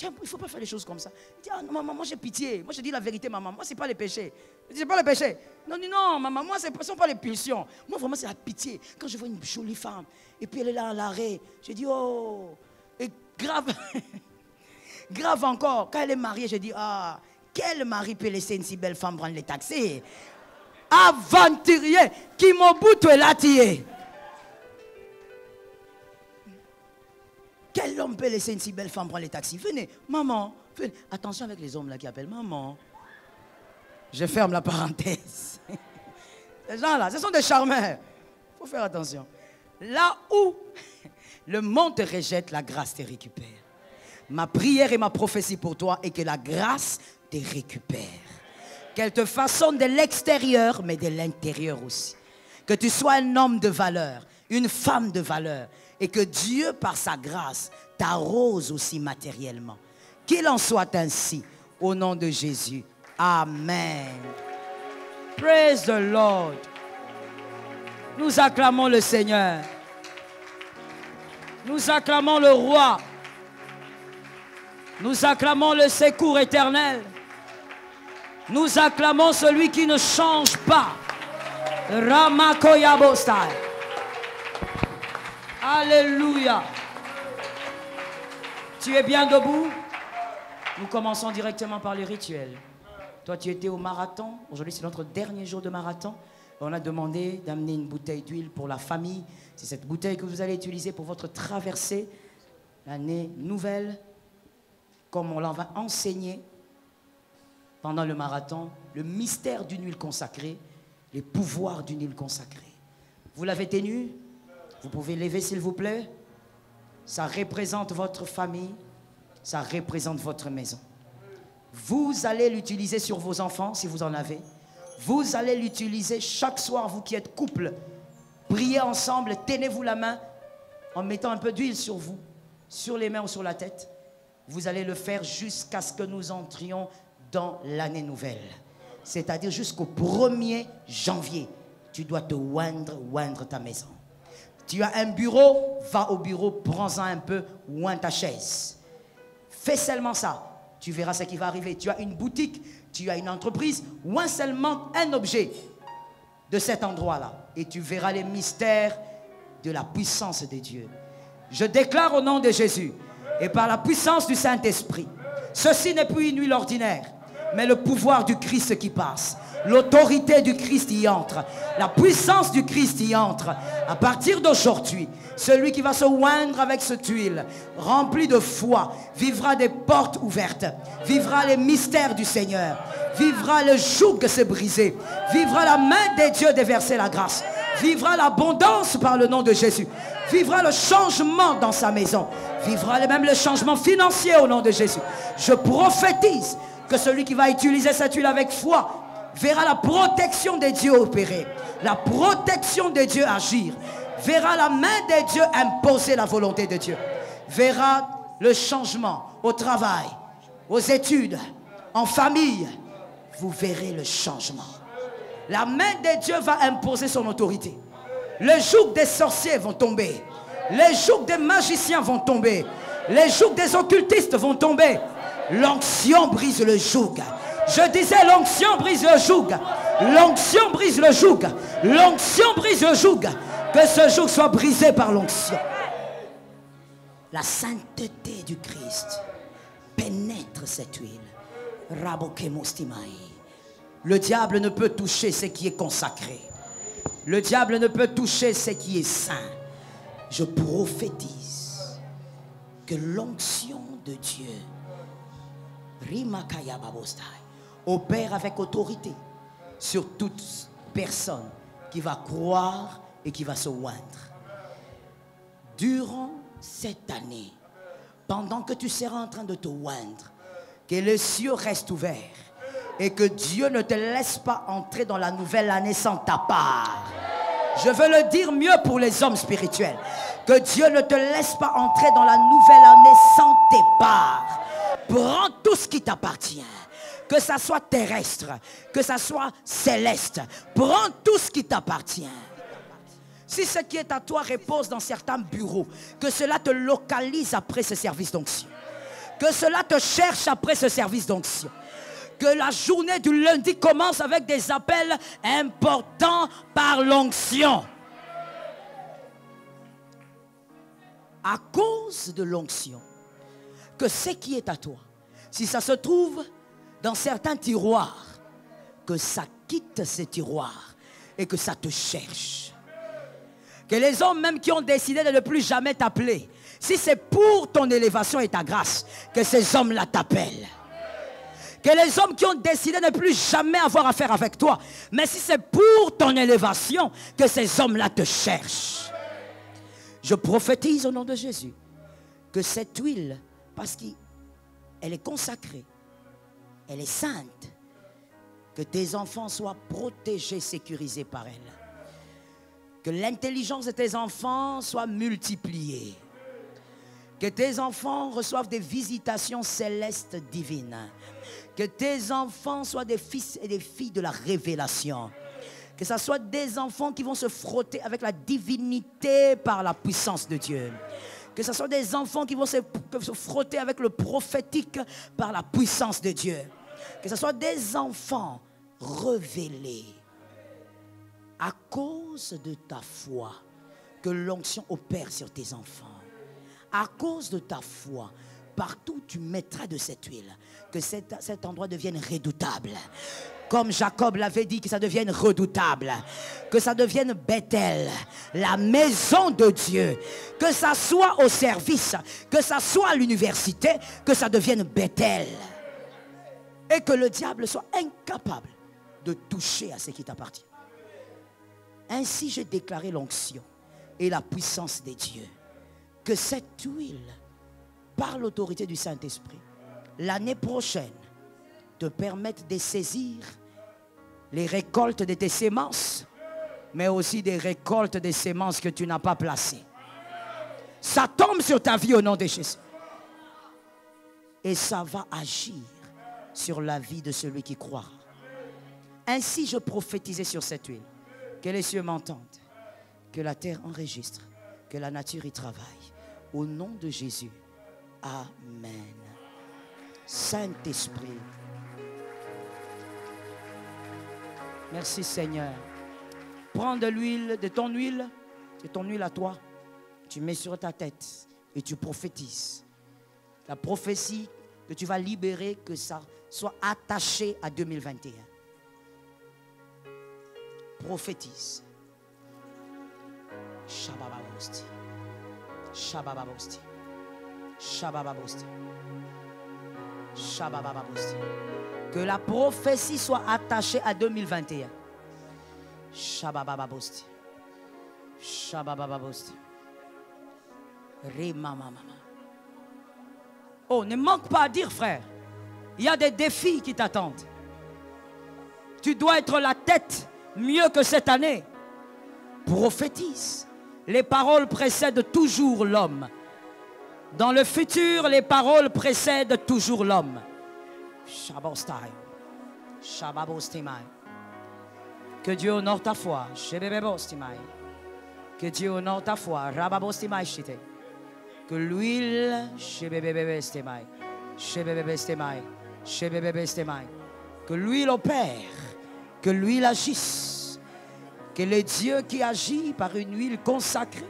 Il ne faut pas faire les choses comme ça. Il dit, ah non, maman, moi j'ai pitié. Moi, je dis la vérité, maman. Moi, ce n'est pas les péchés. Je dis, c'est pas les péchés. Non, non, maman, moi, ce ne sont pas les pulsions. Moi, vraiment, c'est la pitié. Quand je vois une jolie femme, et puis elle est là à l'arrêt, je dis, oh. Et grave, grave encore, quand elle est mariée, je dis, ah, quel mari peut laisser une si belle femme prendre les taxis? Aventurier, qui Mobutu est là, tié. Quel homme peut laisser une si belle femme prendre les taxis? Venez, maman, venez. Attention avec les hommes là qui appellent maman. Je ferme la parenthèse. Ces gens-là, ce sont des charmeurs. Il faut faire attention. Là où le monde te rejette, la grâce te récupère. Ma prière et ma prophétie pour toi est que la grâce te récupère. Qu'elle te façonne de l'extérieur, mais de l'intérieur aussi. Que tu sois un homme de valeur, une femme de valeur. Et que Dieu, par sa grâce, t'arrose aussi matériellement. Qu'il en soit ainsi, au nom de Jésus. Amen. Praise the Lord. Nous acclamons le Seigneur. Nous acclamons le Roi. Nous acclamons le secours éternel. Nous acclamons celui qui ne change pas. Ramakoyabostai. Alléluia. Tu es bien debout? Nous commençons directement par les rituels. Toi, tu étais au marathon. Aujourd'hui, c'est notre dernier jour de marathon. On a demandé d'amener une bouteille d'huile pour la famille. C'est cette bouteille que vous allez utiliser pour votre traversée. l'année nouvelle, comme on l'en va enseigner pendant le marathon, le mystère d'une huile consacrée, les pouvoirs d'une huile consacrée. Vous l'avez tenu? Vous pouvez lever s'il vous plaît. Ça représente votre famille, ça représente votre maison. Vous allez l'utiliser sur vos enfants si vous en avez. Vous allez l'utiliser chaque soir, vous qui êtes couple. Priez ensemble, tenez-vous la main en mettant un peu d'huile sur vous, sur les mains ou sur la tête. Vous allez le faire jusqu'à ce que nous entrions dans l'année nouvelle. C'est-à-dire jusqu'au 1er janvier. Tu dois te oindre ta maison. Tu as un bureau, va au bureau, prends-en un peu, oins ta chaise. Fais seulement ça. Tu verras ce qui va arriver. Tu as une boutique, tu as une entreprise, oins seulement un objet de cet endroit-là. Et tu verras les mystères de la puissance de Dieu. Je déclare au nom de Jésus et par la puissance du Saint-Esprit, ceci n'est plus une huile ordinaire, mais le pouvoir du Christ qui passe. L'autorité du Christ y entre. La puissance du Christ y entre. À partir d'aujourd'hui, celui qui va se oindre avec cette huile, rempli de foi, vivra des portes ouvertes, vivra les mystères du Seigneur, vivra le joug que c'est brisé, vivra la main des dieux déverser la grâce, vivra l'abondance par le nom de Jésus, vivra le changement dans sa maison, vivra même le changement financier au nom de Jésus. Je prophétise que celui qui va utiliser cette huile avec foi verra la protection des dieux opérer, la protection des dieux agir, verra la main des dieux imposer la volonté de Dieu, verra le changement au travail, aux études, en famille. Vous verrez le changement. La main des dieux va imposer son autorité. Les jougs des sorciers vont tomber. Les jougs des magiciens vont tomber. Les jougs des occultistes vont tomber. L'onction brise le joug. Je disais l'onction brise le joug. L'onction brise le joug. L'onction brise le joug. Que ce joug soit brisé par l'onction. La sainteté du Christ pénètre cette huile. Le diable ne peut toucher ce qui est consacré. Le diable ne peut toucher ce qui est saint. Je prophétise que l'onction de Dieu opère avec autorité sur toute personne qui va croire et qui va se oindre. Durant cette année, pendant que tu seras en train de te oindre, que les cieux restent ouverts et que Dieu ne te laisse pas entrer dans la nouvelle année sans ta part. Je veux le dire mieux pour les hommes spirituels. Que Dieu ne te laisse pas entrer dans la nouvelle année sans tes parts. Prends tout ce qui t'appartient. Que ça soit terrestre, que ça soit céleste. Prends tout ce qui t'appartient. Si ce qui est à toi repose dans certains bureaux, que cela te localise après ce service d'onction. Que cela te cherche après ce service d'onction. Que la journée du lundi commence avec des appels importants par l'onction. À cause de l'onction, que ce qui est à toi, si ça se trouve dans certains tiroirs, que ça quitte ces tiroirs et que ça te cherche. Que les hommes même qui ont décidé de ne plus jamais t'appeler, si c'est pour ton élévation et ta grâce, que ces hommes-là t'appellent. Que les hommes qui ont décidé de ne plus jamais avoir affaire avec toi, mais si c'est pour ton élévation, que ces hommes-là te cherchent. Je prophétise au nom de Jésus que cette huile, parce qu'elle est consacrée, elle est sainte, que tes enfants soient protégés, sécurisés par elle. Que l'intelligence de tes enfants soit multipliée. Que tes enfants reçoivent des visitations célestes divines. Que tes enfants soient des fils et des filles de la révélation. Que ce soit des enfants qui vont se frotter avec la divinité par la puissance de Dieu. Que ce soit des enfants qui vont se frotter avec le prophétique par la puissance de Dieu. Que ce soit des enfants révélés à cause de ta foi. Que l'onction opère sur tes enfants. À cause de ta foi, partout où tu mettras de cette huile, que cet endroit devienne redoutable. Comme Jacob l'avait dit, que ça devienne redoutable. Que ça devienne Bethel, la maison de Dieu. Que ça soit au service, que ça soit à l'université, que ça devienne Bethel. Et que le diable soit incapable de toucher à ce qui t'appartient. Ainsi j'ai déclaré l'onction et la puissance des dieux. Que cette huile, par l'autorité du Saint-Esprit, l'année prochaine, te permette de saisir les récoltes de tes semences, mais aussi des récoltes des semences que tu n'as pas placées. Ça tombe sur ta vie au nom de Jésus. Et ça va agir sur la vie de celui qui croira. Ainsi je prophétisais sur cette huile. Que les cieux m'entendent, que la terre enregistre, que la nature y travaille. Au nom de Jésus. Amen. Saint-Esprit. Merci Seigneur. Prends de l'huile, de ton huile à toi. Tu mets sur ta tête et tu prophétises. La prophétie que tu vas libérer, que ça soit attaché à 2021. Prophétise. Shabababosti. Shabababosti. Shabababosti. Shabababosti. Que la prophétie soit attachée à 2021. Shabababosti. Shabababosti. Rimamamama. Oh, ne manque pas à dire, frère. Il y a des défis qui t'attendent. Tu dois être la tête mieux que cette année. Prophétise. Les paroles précèdent toujours l'homme. Dans le futur, les paroles précèdent toujours l'homme. Shabostai. Shababostimai. Que Dieu honore ta foi. Shebebebostimai. Que Dieu honore ta foi. Rababostimai shite. Que l'huile, shebebebestimai. Shebebebestimai. Shebebebestimai. Que l'huile opère. Que l'huile agisse. Que le Dieu qui agit par une huile consacrée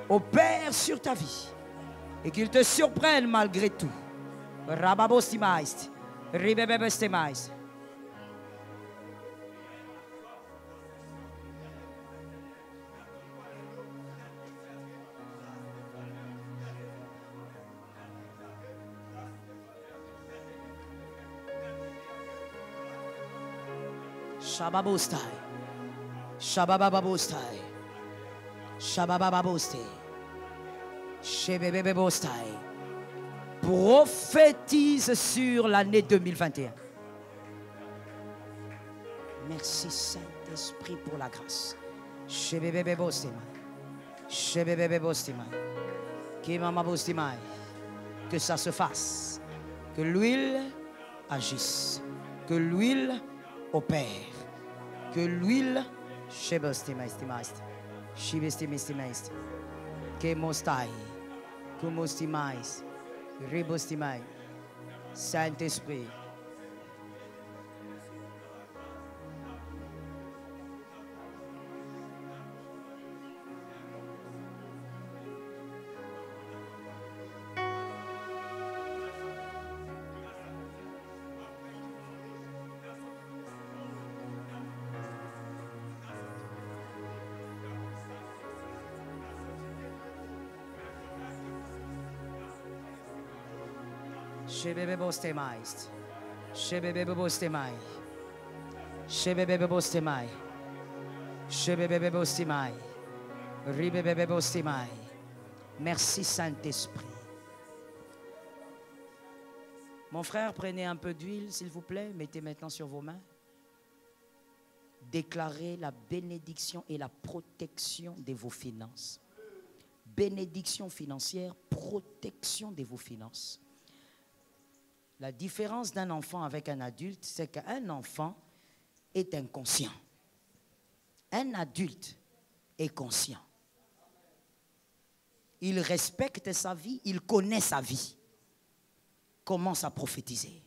opère sur ta vie. Et qu'il te surprenne malgré tout. Rababostimai. Ribebebestimai. Shababostai. Shabababostai. Shabababostai. Shebebebostai. Prophétise sur l'année 2021. Merci Saint-Esprit pour la grâce. Shebebebostai. Shebebebostai. Kimamabostai. Que ça se fasse. Que l'huile agisse. Que l'huile opère. Que l'huile shebostimaistimaist, shibestimistimaist, kemostai, kumostimais, ribostimai, Saint-Esprit. Shebebebostemais. Shebebebostemai. Shebebebostemai. Shebebebostemai. Ribebebostemai. Merci Saint-Esprit. Mon frère, prenez un peu d'huile, s'il vous plaît. Mettez maintenant sur vos mains. Déclarez la bénédiction et la protection de vos finances. Bénédiction financière, protection de vos finances. La différence d'un enfant avec un adulte, c'est qu'un enfant est inconscient. Un adulte est conscient. Il respecte sa vie, il connaît sa vie. Commence à prophétiser.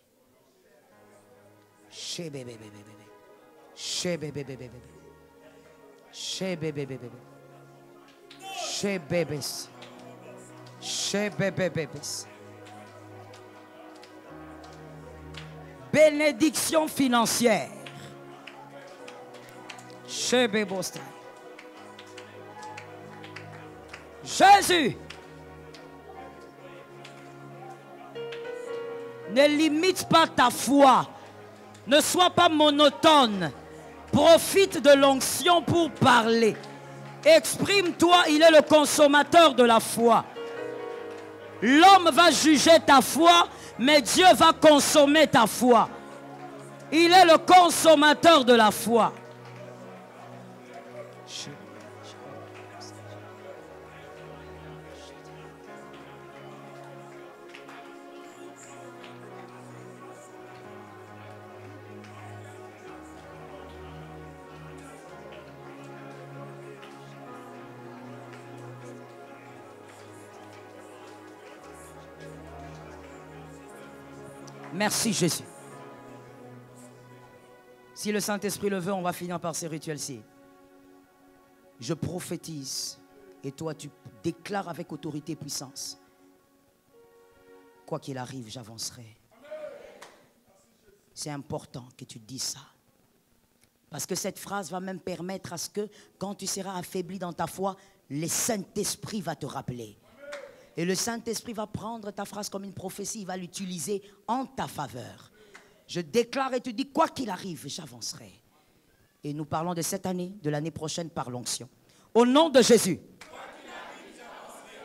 Shebebebebebe. Shebebebebebe. Shebebebebebe. Shebebes. Shebebebebes. Bénédiction financière. Jésus, ne limite pas ta foi. Ne sois pas monotone. Profite de l'onction pour parler. Exprime-toi, il est le consommateur de la foi. L'homme va juger ta foi, mais Dieu va consommer ta foi. Il est le consommateur de la foi. Merci Jésus. Si le Saint-Esprit le veut, on va finir par ces rituels-ci. Je prophétise et toi tu déclares avec autorité et puissance. Quoi qu'il arrive, j'avancerai. C'est important que tu dises ça. Parce que cette phrase va même permettre à ce que quand tu seras affaibli dans ta foi, le Saint-Esprit va te rappeler. Et le Saint-Esprit va prendre ta phrase comme une prophétie, il va l'utiliser en ta faveur. Je déclare et tu dis, quoi qu'il arrive, j'avancerai. Et nous parlons de cette année, de l'année prochaine par l'onction. Au nom de Jésus,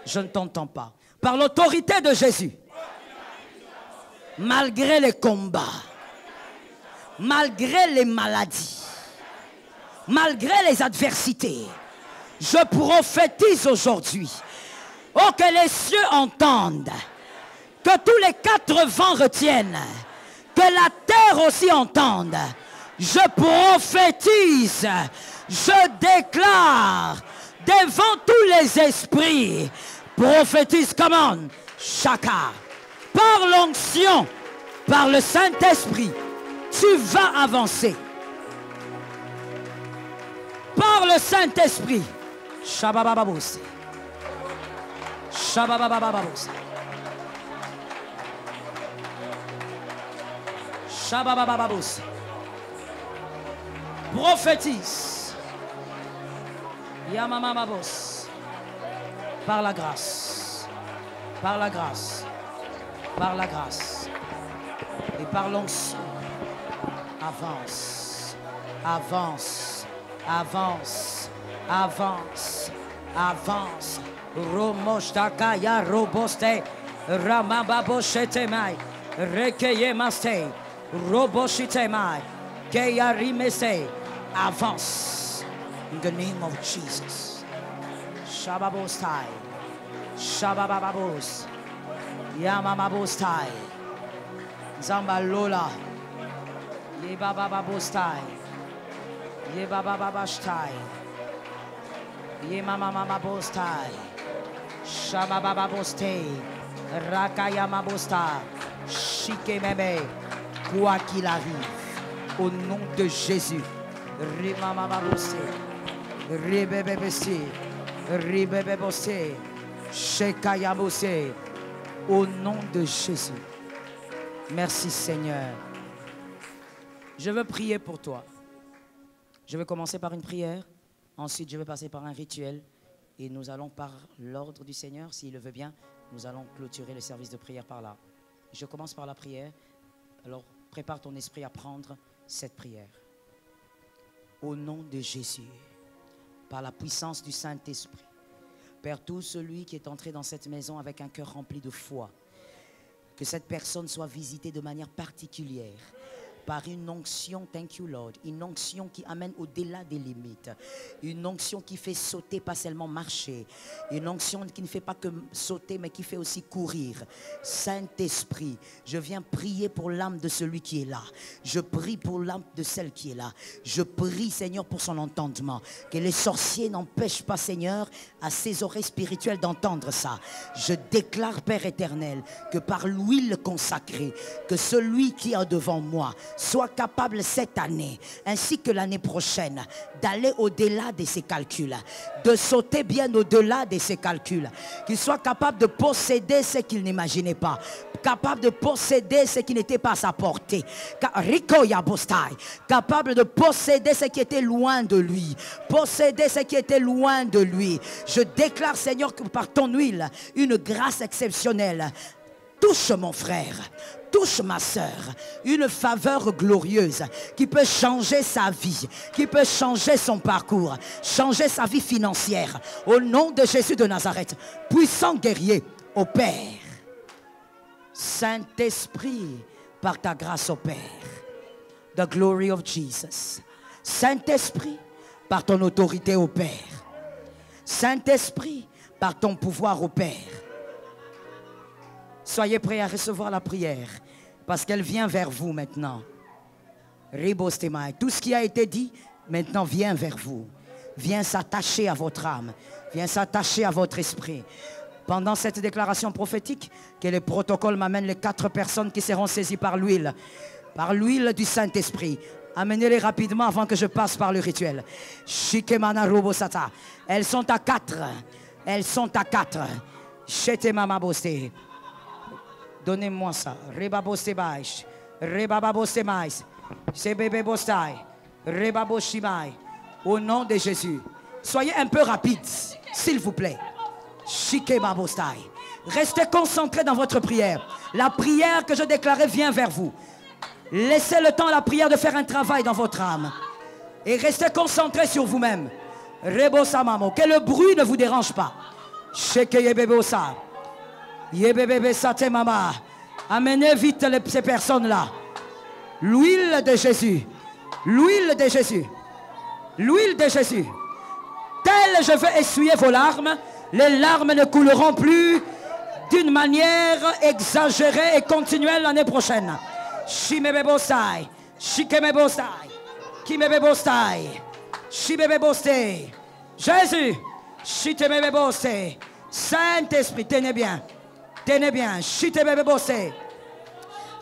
je ne t'entends pas. Par l'autorité de Jésus, malgré les combats, malgré les maladies, malgré les adversités, je prophétise aujourd'hui. Oh, que les cieux entendent, que tous les quatre vents retiennent, que la terre aussi entende. Je prophétise, je déclare devant tous les esprits. Prophétise, commande, chacun. Par l'onction, par le Saint-Esprit, tu vas avancer. Par le Saint-Esprit, Shababababos. Shabababababos. Shababababos. Prophétise. Yamamamabos. Par la grâce. Par la grâce. Par la grâce. Et par l'onction. Avance. Avance. Avance. Avance. Avance. Romostakaya roboste. Ramababoshetemai. Rekeyemaste. Roboshitemai. Keyarimese. Avance. In the name of Jesus. Shababostai. Shababababos. Yamamabostai. Zambalola. Yebabababostai. Yebabababashtai. Yemamamabostai. Shababababoste. Rakayamabosta. Shikememe. Quoi qu'il arrive, au nom de Jésus. Rimamamabose. Ribebebese. Ribebebose. Shekayabose. Au nom de Jésus. Merci Seigneur. Je veux prier pour toi. Je vais commencer par une prière. Ensuite, je vais passer par un rituel. Et nous allons, par l'ordre du Seigneur, s'il le veut bien, nous allons clôturer le service de prière par là. Je commence par la prière. Alors, prépare ton esprit à prendre cette prière. Au nom de Jésus, par la puissance du Saint-Esprit, Père, tout celui qui est entré dans cette maison avec un cœur rempli de foi, que cette personne soit visitée de manière particulière par une onction, thank you Lord, une onction qui amène au-delà des limites, une onction qui fait sauter, pas seulement marcher, une onction qui ne fait pas que sauter, mais qui fait aussi courir. Saint-Esprit, je viens prier pour l'âme de celui qui est là, je prie pour l'âme de celle qui est là, je prie Seigneur pour son entendement, que les sorciers n'empêchent pas Seigneur à ses oreilles spirituelles d'entendre ça. Je déclare Père éternel que par l'huile consacrée, que celui qui est devant moi sois capable cette année, ainsi que l'année prochaine, d'aller au-delà de ses calculs, de sauter bien au-delà de ses calculs, qu'il soit capable de posséder ce qu'il n'imaginait pas, capable de posséder ce qui n'était pas à sa portée, capable de posséder ce qui était loin de lui, posséder ce qui était loin de lui. Je déclare, Seigneur, que par ton huile, une grâce exceptionnelle touche mon frère, touche ma soeur, une faveur glorieuse qui peut changer sa vie, qui peut changer son parcours, changer sa vie financière. Au nom de Jésus de Nazareth, puissant guerrier, opère. Saint-Esprit, par ta grâce opère. The glory of Jesus. Saint-Esprit, par ton autorité opère. Saint-Esprit, par ton pouvoir opère. Soyez prêts à recevoir la prière, parce qu'elle vient vers vous maintenant. Tout ce qui a été dit, maintenant vient vers vous. Vient s'attacher à votre âme. Vient s'attacher à votre esprit. Pendant cette déclaration prophétique, que le protocole m'amène les 4 personnes qui seront saisies par l'huile du Saint-Esprit. Amenez-les rapidement avant que je passe par le rituel. Elles sont à 4. Elles sont à 4. Donnez-moi ça. Au nom de Jésus. Soyez un peu rapides, s'il vous plaît. Restez concentrés dans votre prière. La prière que je déclarais vient vers vous. Laissez le temps à la prière de faire un travail dans votre âme. Et restez concentrés sur vous-même. Que le bruit ne vous dérange pas. Amenez vite ces personnes-là. L'huile de Jésus. L'huile de Jésus. L'huile de Jésus. Tel je vais essuyer vos larmes. Les larmes ne couleront plus d'une manière exagérée et continuelle l'année prochaine. Shimebebosai, Shikemebosai, Kimebebosai, Shibebebosai. Jésus, Shitemebebosai. Saint-Esprit, tenez bien, Shitebebebosai.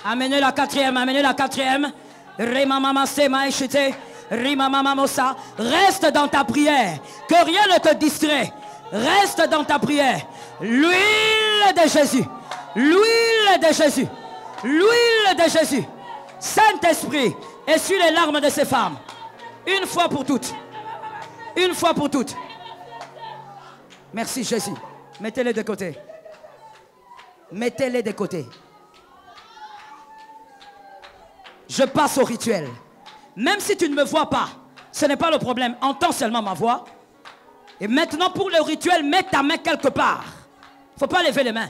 Amenez la 4e, amenez la 4e. Rimamamase Shite, Rimamamamosa. Reste dans ta prière, que rien ne te distrait. Reste dans ta prière. L'huile de Jésus. L'huile de Jésus. L'huile de Jésus. Saint-Esprit, essuie les larmes de ces femmes. Une fois pour toutes. Une fois pour toutes. Merci Jésus. Mettez-les de côté. Mettez-les de côté. Je passe au rituel. Même si tu ne me vois pas, ce n'est pas le problème. Entends seulement ma voix. Et maintenant, pour le rituel, mets ta main quelque part. Il ne faut pas lever les mains.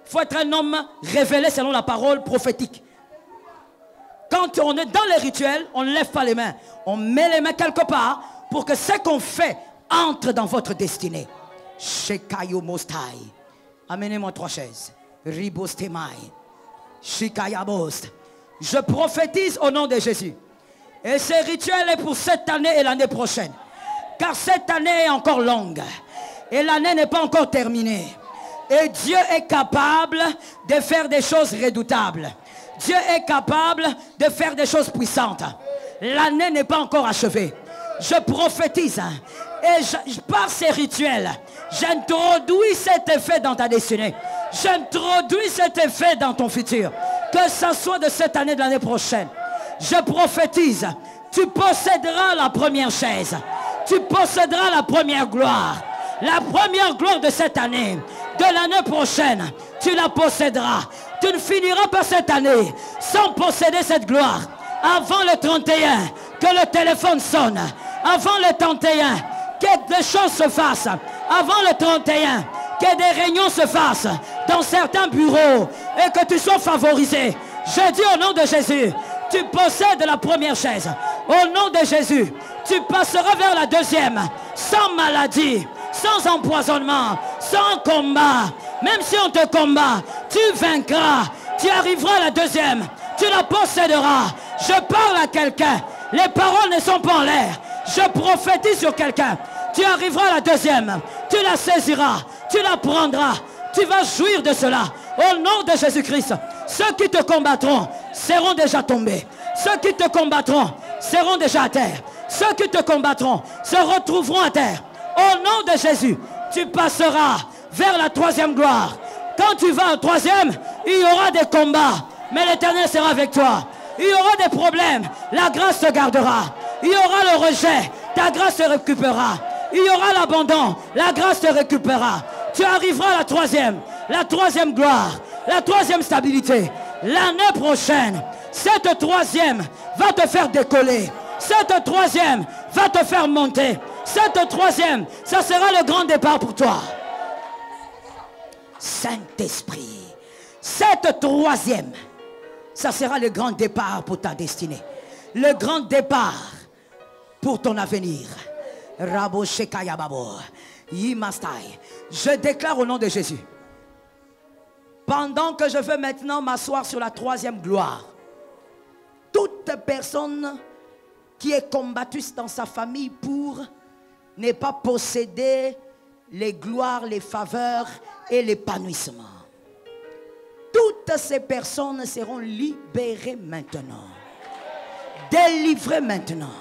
Il faut être un homme révélé selon la parole prophétique. Quand on est dans les rituels, on ne lève pas les mains. On met les mains quelque part pour que ce qu'on fait entre dans votre destinée. Shekayo Mostai. Amenez-moi 3 chaises. Ribostemai. Shikayabost. Je prophétise au nom de Jésus. Et ce rituel est pour cette année et l'année prochaine. Car cette année est encore longue. Et l'année n'est pas encore terminée. Et Dieu est capable de faire des choses redoutables. Dieu est capable de faire des choses puissantes. L'année n'est pas encore achevée. Je prophétise. Et par ces rituels, j'introduis cet effet dans ta destinée. J'introduis cet effet dans ton futur. Que ce soit de cette année, de l'année prochaine. Je prophétise. Tu posséderas la première chaise. Tu posséderas la première gloire. La première gloire de cette année, de l'année prochaine, tu la posséderas. Tu ne finiras pas cette année sans posséder cette gloire. Avant le 31, que le téléphone sonne. Avant le 31, que des choses se fassent. Avant le 31, que des réunions se fassent dans certains bureaux et que tu sois favorisé. Je dis au nom de Jésus, tu possèdes la première chaise. Au nom de Jésus, tu passeras vers la deuxième, sans maladie, sans empoisonnement, sans combat. Même si on te combat, tu vaincras. Tu arriveras à la deuxième, tu la posséderas. Je parle à quelqu'un. Les paroles ne sont pas en l'air. Je prophétise sur quelqu'un. Tu arriveras à la deuxième, tu la saisiras, tu la prendras. Tu vas jouir de cela. Au nom de Jésus-Christ, ceux qui te combattront seront déjà tombés. Ceux qui te combattront seront déjà à terre. Ceux qui te combattront se retrouveront à terre. Au nom de Jésus, tu passeras vers la troisième gloire. Quand tu vas au troisième, il y aura des combats, mais l'Éternel sera avec toi. Il y aura des problèmes, la grâce te gardera. Il y aura le rejet, ta grâce te récupérera. Il y aura l'abandon, la grâce te récupérera. Tu arriveras à la troisième gloire, la troisième stabilité. L'année prochaine, cette troisième va te faire décoller. Cette troisième va te faire monter. Cette troisième, ça sera le grand départ pour toi. Saint-Esprit, cette troisième, ça sera le grand départ pour ta destinée. Le grand départ pour ton avenir. Rabo Shekaya Babo, Yimastai. Je déclare au nom de Jésus, pendant que je veux maintenant m'asseoir sur la troisième gloire, toute personne qui est combattue dans sa famille pour ne pas posséder les gloires, les faveurs et l'épanouissement, toutes ces personnes seront libérées maintenant, délivrées maintenant.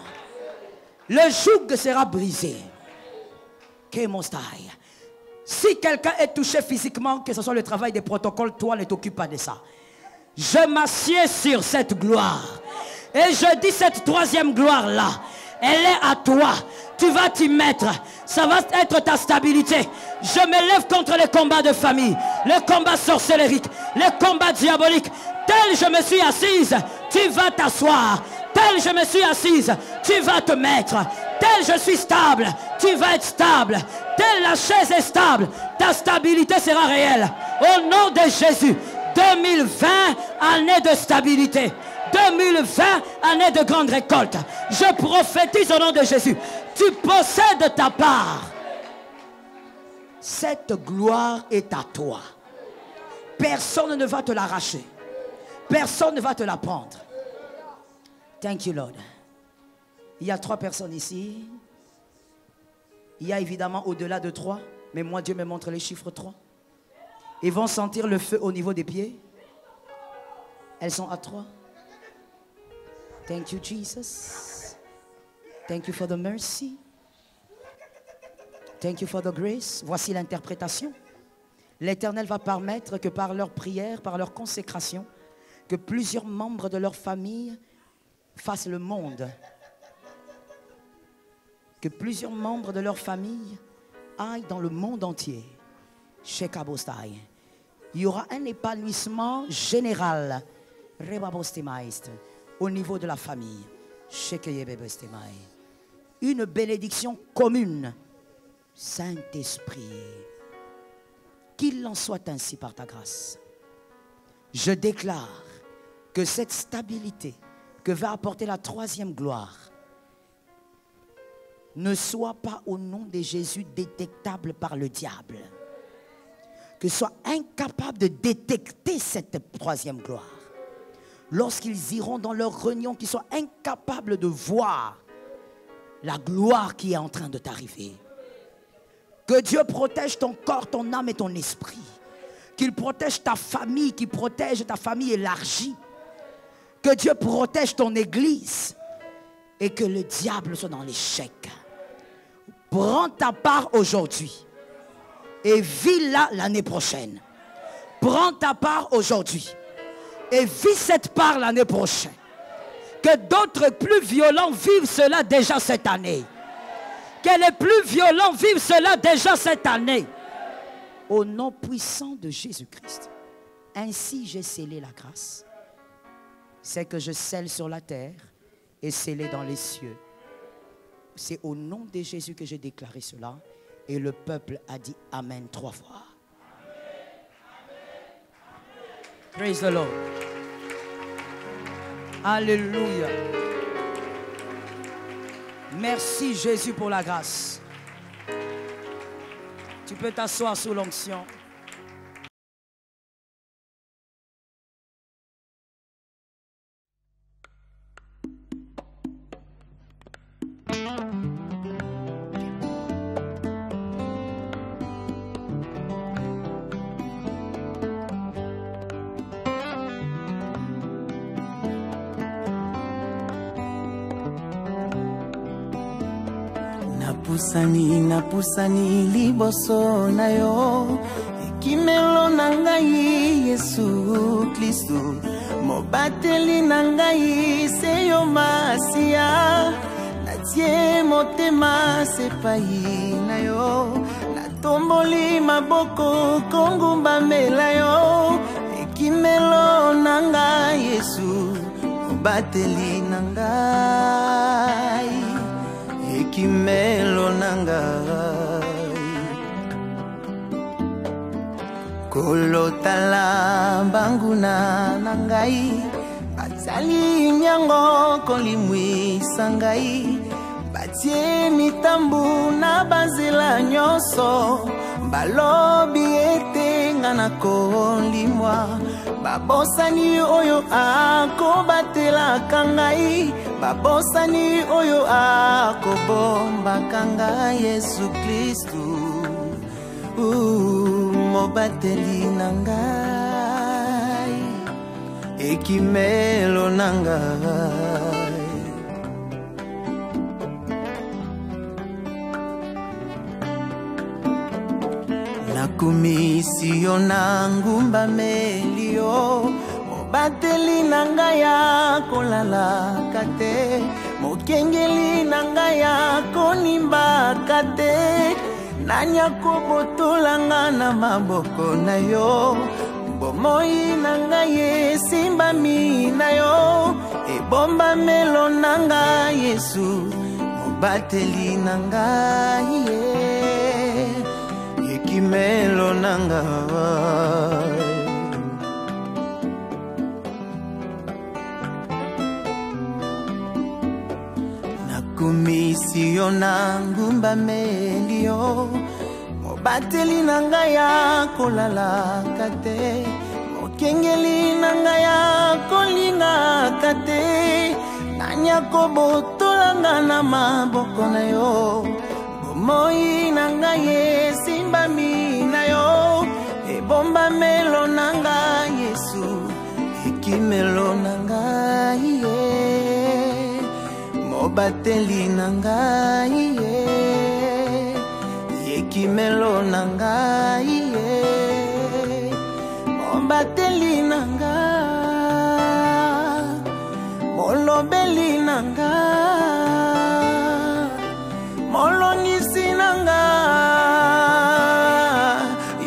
Le joug sera brisé. Si quelqu'un est touché physiquement, que ce soit le travail des protocoles, toi ne t'occupe pas de ça. Je m'assieds sur cette gloire. Et je dis cette troisième gloire-là, elle est à toi. Tu vas t'y mettre. Ça va être ta stabilité. Je me lève contre les combats de famille, les combats sorcellériques, les combats diaboliques. Tel je me suis assise, tu vas t'asseoir. Tel je me suis assise, tu vas te mettre. Tel je suis stable, tu vas être stable. Tel la chaise est stable, ta stabilité sera réelle. Au nom de Jésus, 2020, année de stabilité. 2020, année de grande récolte. Je prophétise au nom de Jésus. Tu possèdes ta part. Cette gloire est à toi. Personne ne va te l'arracher. Personne ne va te la prendre. Thank you, Lord. Il y a 3 personnes ici. Il y a évidemment au-delà de 3. Mais moi, Dieu me montre les chiffres 3. Ils vont sentir le feu au niveau des pieds. Elles sont à 3. Thank you, Jesus. Thank you for the mercy. Thank you for the grace. Voici l'interprétation. L'Éternel va permettre que par leur prière, par leur consécration, que plusieurs membres de leur famille fassent le monde. Que plusieurs membres de leur famille aillent dans le monde entier. Shekabostai. Il y aura un épanouissement général. Rebabostemaist. Au niveau de la famille. Une bénédiction commune. Saint-Esprit. Qu'il en soit ainsi par ta grâce. Je déclare que cette stabilité que va apporter la troisième gloire ne soit pas au nom de Jésus détectable par le diable. Que soit incapable de détecter cette troisième gloire. Lorsqu'ils iront dans leur réunion, qu'ils soient incapables de voir la gloire qui est en train de t'arriver. Que Dieu protège ton corps, ton âme et ton esprit. Qu'il protège ta famille, qu'il protège ta famille élargie. Que Dieu protège ton église. Et que le diable soit dans l'échec. Prends ta part aujourd'hui. Et vis-la l'année prochaine. Prends ta part aujourd'hui. Et vis cette part l'année prochaine. Que d'autres plus violents vivent cela déjà cette année. Que les plus violents vivent cela déjà cette année. Au nom puissant de Jésus-Christ. Ainsi j'ai scellé la grâce. C'est que je scelle sur la terre et scellé dans les cieux. C'est au nom de Jésus que j'ai déclaré cela. Et le peuple a dit Amen 3 fois. Praise the Lord. Alléluia. Merci Jésus pour la grâce. Tu peux t'asseoir sous l'onction. na pusani liboso na yo ekimelo na ngai Yesu Kristo mobateli na ngai se yo masia natie motema sepai na yo natomboli maboko kongumba mela yo ekimelo na ngai Yesu mobateli na ngai ekimelo na ngai kolotala banguna na ngai bazali nyango kolimwisa ngai batie mitambu na banzela nyonso balobi ete nga na kolimwa babosani oyo akobatelaka ngai babosani oyo akobombaka ngai Yesu Kristu mobateli na ngai ekimelo na ngai nakumisi yo na ngumba melio mobateli na ngai akolalaka te mokengeli na ngai akonimbaka te nani akobotolanga na maboko na yo bomoi na ngai esimbami na yo ebombamelo na ngai Yesu mobateli na ngai ekimelo na ngai nakumisi yo na ngumba melio mobateli na ngai akolalaka te mokengeli na ngai akolingaka te nani akobotolanga na maboko na yo bomoi na ngai esimbami na yo ebombamelo na ngai Yesu ekimelo na ngai mobateli na ngai ekimelo na ngai mobateli na ngai molobeli na ngai molongisi na ngai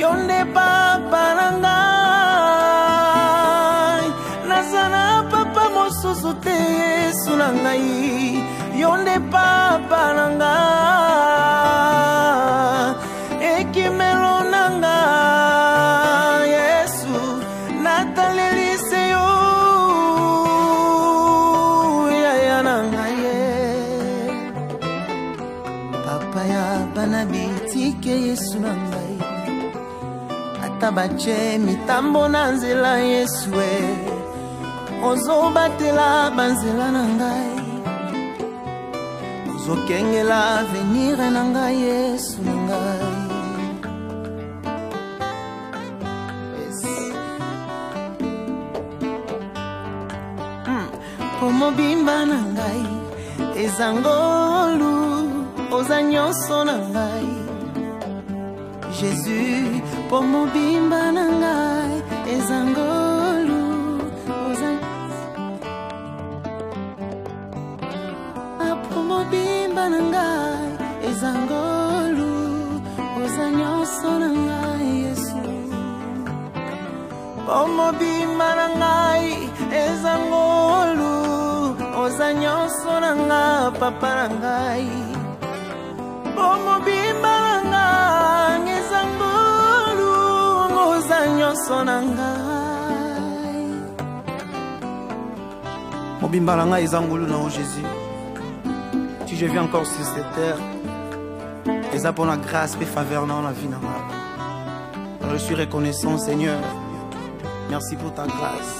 yonde papa na ngai nazana papa mosusu te Yesu na ngai yonde papa na ngai ekimelo na ngai Yesu natalelise yo yaya na ngai papa ya bana bitike Yesu na ngai ata bache mitambo na nzela Yesu ozobatela banzela na ngai ozokengela venir na ngai Yesu na ngai pomobimba na ngai ezangolu oza nyonso na ngai Jésus pomobimba na ngai ezangolu oza pomobimba na ngai ezangolu oza nyonso na ngai Yesu pomobimba na ngai ezangolu oza nyonso na ngai papa na ngai pomobimba na ngai ezangolu oza nyonso na ngai mobimba na ngai ezangolu na Jésus. Si je vis encore sur cette terre, et pour la grâce et faveur dans la vie. Alors je suis reconnaissant, Seigneur. Merci pour ta grâce.